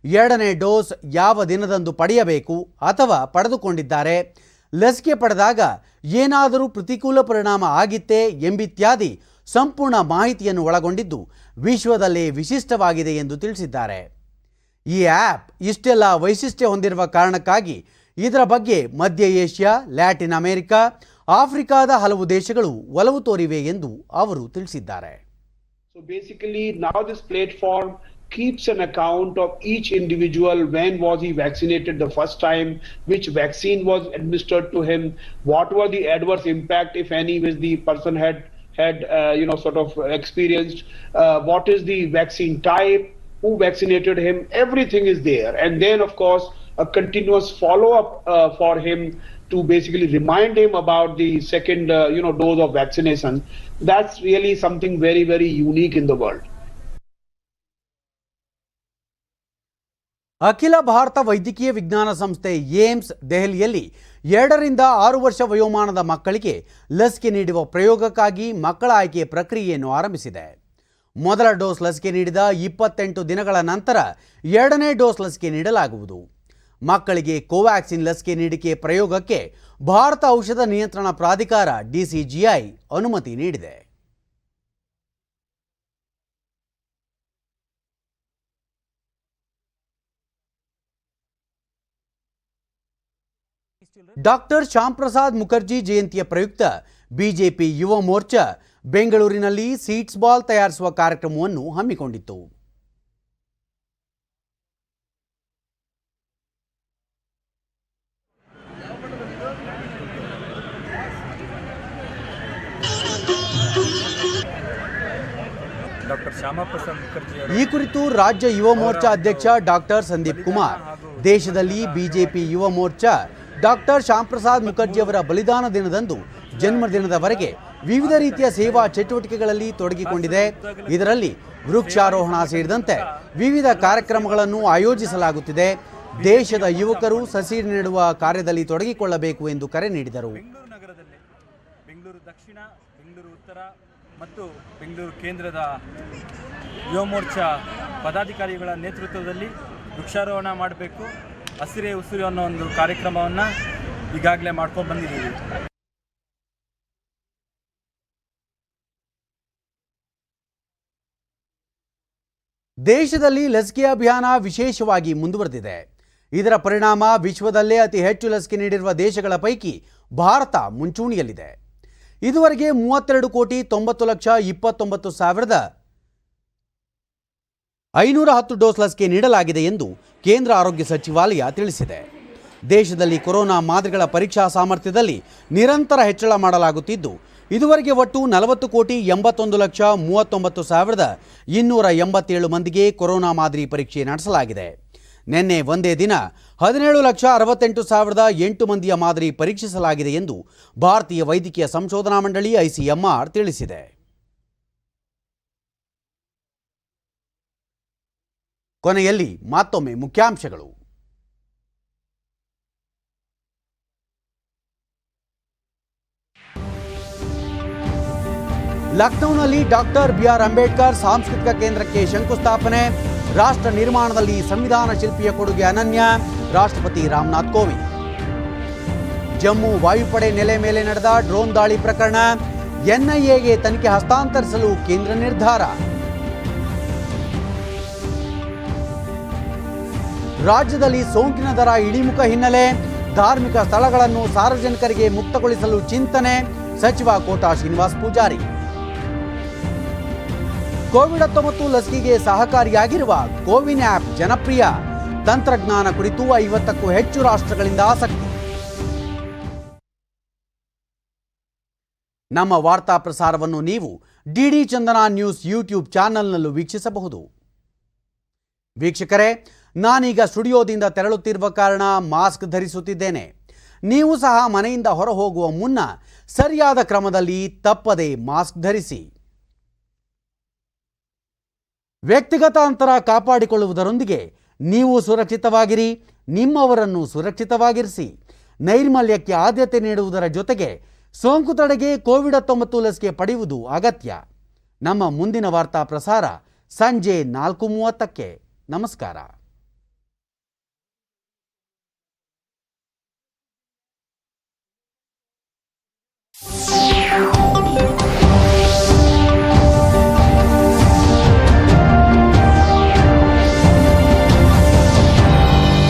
ಎರಡನೇ ಡೋಸ್ ಯಾವ ದಿನದಂದು ಪಡೆಯಬೇಕು ಅಥವಾ ಪಡೆದುಕೊಂಡಿದ್ದಾರೆ, ಲಸಿಕೆ ಪಡೆದಾಗ ಏನಾದರೂ ಪ್ರತಿಕೂಲ ಪರಿಣಾಮ ಆಗಿತ್ತೇ ಎಂಬಿತ್ಯಾದಿ ಸಂಪೂರ್ಣ ಮಾಹಿತಿಯನ್ನು ಒಳಗೊಂಡಿದ್ದು ವಿಶ್ವದಲ್ಲೇ ವಿಶಿಷ್ಟವಾಗಿದೆ ಎಂದು ತಿಳಿಸಿದ್ದಾರೆ. ಈ ಆ್ಯಪ್ ಇಷ್ಟೆಲ್ಲ ವೈಶಿಷ್ಟ್ಯ ಹೊಂದಿರುವ ಕಾರಣಕ್ಕಾಗಿ ಇದರ ಬಗ್ಗೆ ಮಧ್ಯ ಏಷ್ಯಾ, ಲ್ಯಾಟಿನ್ ಅಮೆರಿಕಾ, ಆಫ್ರಿಕಾದ ಹಲವು ದೇಶಗಳು ಒಲವು ತೋರಿವೆ ಎಂದು ಅವರು ತಿಳಿಸಿದ್ದಾರೆ. So basically now this platform keeps an account of each individual. When was he vaccinated the first time, which vaccine was administered to him, what were the adverse impact, if any, which the person had sort of experienced, what is the vaccine type, who vaccinated him, everything is there. And then of course a continuous follow-up for him to basically remind him about the second dose of vaccination. That's really something very, very unique in the world. ಅಖಿಲ ಭಾರತ ವೈದ್ಯಕೀಯ ವಿಜ್ಞಾನ ಸಂಸ್ಥೆ AIIMS ದೆಹಲಿಯಲ್ಲಿ 2 ರಿಂದ 6 ವರ್ಷ ವಯೋಮಾನದ ಮಕ್ಕಳಿಗೆ ಲಸಿಕೆ ನೀಡುವ ಪ್ರಯೋಗಕ್ಕಾಗಿ ಮಕ್ಕಳ ಆಯ್ಕೆ ಪ್ರಕ್ರಿಯೆಯನ್ನು ಆರಂಭಿಸಿದೆ. ಮೊದಲ ಡೋಸ್ ಲಸಿಕೆ ನೀಡಿದ 28 ದಿನಗಳ ನಂತರ ಎರಡನೇ ಡೋಸ್ ಲಸಿಕೆ ನೀಡಲಾಗುವುದು. ಮಕ್ಕಳಿಗೆ ಕೋವ್ಯಾಕ್ಸಿನ್ ಲಸಿಕೆ ನೀಡಿಕೆ ಪ್ರಯೋಗಕ್ಕೆ ಭಾರತ ಔಷಧ ನಿಯಂತ್ರಣ ಪ್ರಾಧಿಕಾರ DCGI ಅನುಮತಿ ನೀಡಿದೆ. ಡಾಕ್ಟರ್ ಶ್ಯಾಮ್ ಪ್ರಸಾದ್ ಮುಖರ್ಜಿ ಜಯಂತಿಯ ಪ್ರಯುಕ್ತ ಬಿಜೆಪಿ ಯುವ ಮೋರ್ಚಾ ಬೆಂಗಳೂರಿನಲ್ಲಿ ಸೀಡ್ಸ್ ಬಾಲ್ ತಯಾರಿಸುವ ಕಾರ್ಯಕ್ರಮವನ್ನು ಹಮ್ಮಿಕೊಂಡಿತ್ತು. ಈ ಕುರಿತು ರಾಜ್ಯ ಯುವ ಮೋರ್ಚಾ ಅಧ್ಯಕ್ಷ ಡಾಕ್ಟರ್ ಸಂದೀಪ್ ಕುಮಾರ್, ದೇಶದಲ್ಲಿ ಬಿಜೆಪಿ ಯುವ ಮೋರ್ಚಾ ಡಾಕ್ಟರ್ ಶ್ಯಾಮ್ ಪ್ರಸಾದ್ ಮುಖರ್ಜಿ ಅವರ ಬಲಿದಾನ ದಿನದಂದು ಜನ್ಮದಿನದವರೆಗೆ ವಿವಿಧ ರೀತಿಯ ಸೇವಾ ಚಟುವಟಿಕೆಗಳಲ್ಲಿ ತೊಡಗಿಕೊಂಡಿದೆ. ಇದರಲ್ಲಿ ವೃಕ್ಷಾರೋಹಣ ಸೇರಿದಂತೆ ವಿವಿಧ ಕಾರ್ಯಕ್ರಮಗಳನ್ನು ಆಯೋಜಿಸಲಾಗುತ್ತಿದೆ. ದೇಶದ ಯುವಕರು ಸಸಿ ನೆಡುವ ಕಾರ್ಯದಲ್ಲಿ ತೊಡಗಿಕೊಳ್ಳಬೇಕು ಎಂದು ಕರೆ ನೀಡಿದರು. ಬೆಂಗಳೂರು ದಕ್ಷಿಣ, ಬೆಂಗಳೂರು ಉತ್ತರ ಮತ್ತು ಬೆಂಗಳೂರು ಕೇಂದ್ರದ ಯುವ ಮೋರ್ಚಾ ಪದಾಧಿಕಾರಿಗಳ ನೇತೃತ್ವದಲ್ಲಿ ವೃಕ್ಷಾರೋಹಣ ಮಾಡಬೇಕು, ಹಸಿರೇ ಉಸಿರು ಅನ್ನೋ ಒಂದು ಕಾರ್ಯಕ್ರಮವನ್ನು ಈಗಾಗಲೇ ಮಾಡ್ಕೊಂಡು ಬಂದಿದ್ದೀವಿ. ದೇಶದಲ್ಲಿ ಲಸಿಕೆ ಅಭಿಯಾನ ವಿಶೇಷವಾಗಿ ಮುಂದುವರೆದಿದೆ. ಇದರ ಪರಿಣಾಮ ವಿಶ್ವದಲ್ಲೇ ಅತಿ ಹೆಚ್ಚು ಲಸಿಕೆ ನೀಡಿರುವ ದೇಶಗಳ ಪೈಕಿ ಭಾರತ ಮುಂಚೂಣಿಯಲ್ಲಿದೆ. ಇದುವರೆಗೆ 32,29,510 ಡೋಸ್ ಲಸಿಕೆ ನೀಡಲಾಗಿದೆ ಎಂದು ಕೇಂದ್ರ ಆರೋಗ್ಯ ಸಚಿವಾಲಯ ತಿಳಿಸಿದೆ. ದೇಶದಲ್ಲಿ ಕೊರೋನಾ ಮಾದರಿಗಳ ಪರೀಕ್ಷಾ ಸಾಮರ್ಥ್ಯದಲ್ಲಿ ನಿರಂತರ ಹೆಚ್ಚಳ ಮಾಡಲಾಗುತ್ತಿದ್ದು, ಇದುವರೆಗೆ ಒಟ್ಟು 40,81,39,287 ಮಂದಿಗೆ ಕೊರೋನಾ ಮಾದರಿ ಪರೀಕ್ಷೆ ನಡೆಸಲಾಗಿದೆ. ನಿನ್ನೆ ಒಂದೇ ದಿನ 17,68,008 ಮಂದಿಯ ಮಾದರಿ ಪರೀಕ್ಷಿಸಲಾಗಿದೆ ಎಂದು ಭಾರತೀಯ ವೈದ್ಯಕೀಯ ಸಂಶೋಧನಾ ಮಂಡಳಿ ICMR ತಿಳಿಸಿದೆ. ಕೊನೆಯಲ್ಲಿ ಮತ್ತೊಮ್ಮೆ ಮುಖ್ಯಾಂಶಗಳು. ಲಕ್ನೌನಲ್ಲಿ ಡಾಕ್ಟರ್ BR ಅಂಬೇಡ್ಕರ್ ಸಾಂಸ್ಕೃತಿಕ ಕೇಂದ್ರಕ್ಕೆ ಶಂಕುಸ್ಥಾಪನೆ. ರಾಷ್ಟ್ರ ನಿರ್ಮಾಣದಲ್ಲಿ ಸಂವಿಧಾನ ಶಿಲ್ಪಿಯ ಕೊಡುಗೆ ಅನನ್ಯ, ರಾಷ್ಟ್ರಪತಿ ರಾಮನಾಥ್ ಕೋವಿಂದ್. ಜಮ್ಮು ವಾಯುಪಡೆ ನೆಲೆ ಮೇಲೆ ನಡೆದ ಡ್ರೋನ್ ದಾಳಿ ಪ್ರಕರಣ NIAಗೆ ತನಿಖೆ ಹಸ್ತಾಂತರಿಸಲು ಕೇಂದ್ರ ನಿರ್ಧಾರ. ರಾಜ್ಯದಲ್ಲಿ ಸೋಂಕಿನ ದರ ಇಳಿಮುಖ ಹಿನ್ನೆಲೆ ಧಾರ್ಮಿಕ ಸ್ಥಳಗಳನ್ನು ಸಾರ್ವಜನಿಕರಿಗೆ ಮುಕ್ತಗೊಳಿಸಲು ಚಿಂತನೆ, ಸಚಿವ ಕೋಟಾ ಶ್ರೀನಿವಾಸ್ ಪೂಜಾರಿ. ಕೋವಿಡ್-19 ಲಸಿಕೆಗೆ ಸಹಕಾರಿಯಾಗಿರುವ ಕೋವಿನ್ ಆ್ಯಪ್ ಜನಪ್ರಿಯ, ತಂತ್ರಜ್ಞಾನ ಕುರಿತು 50ಕ್ಕೂ ಹೆಚ್ಚು ರಾಷ್ಟ್ರಗಳಿಂದ ಆಸಕ್ತಿ. ನಮ್ಮ ವಾರ್ತಾ ಪ್ರಸಾರವನ್ನು ನೀವು DD ಚಂದನ ನ್ಯೂಸ್ ಯೂಟ್ಯೂಬ್ ಚಾನೆಲ್ನಲ್ಲೂ ವೀಕ್ಷಿಸಬಹುದು. ವೀಕ್ಷಕರೇ, ನಾನೀಗ ಸ್ಟುಡಿಯೋದಿಂದ ತೆರಳುತ್ತಿರುವ ಕಾರಣ ಮಾಸ್ಕ್ ಧರಿಸುತ್ತಿದ್ದೇನೆ. ನೀವು ಸಹ ಮನೆಯಿಂದ ಹೊರ ಹೋಗುವ ಮುನ್ನ ಸರಿಯಾದ ಕ್ರಮದಲ್ಲಿ ತಪ್ಪದೆ ಮಾಸ್ಕ್ ಧರಿಸಿ. ವ್ಯಕ್ತಿಗತ ಅಂತರ ಕಾಪಾಡಿಕೊಳ್ಳುವುದರೊಂದಿಗೆ ನೀವು ಸುರಕ್ಷಿತವಾಗಿರಿ, ನಿಮ್ಮವರನ್ನು ಸುರಕ್ಷಿತವಾಗಿರಿಸಿ. ನೈರ್ಮಲ್ಯಕ್ಕೆ ಆದ್ಯತೆ ನೀಡುವುದರ ಜೊತೆಗೆ ಸೋಂಕು ತಡೆಗೆ ಕೋವಿಡ್-19 ಲಸಿಕೆ ಪಡೆಯುವುದು ಅಗತ್ಯ. ನಮ್ಮ ಮುಂದಿನ ವಾರ್ತಾ ಪ್ರಸಾರ ಸಂಜೆ 4:30ಕ್ಕೆ. ನಮಸ್ಕಾರ.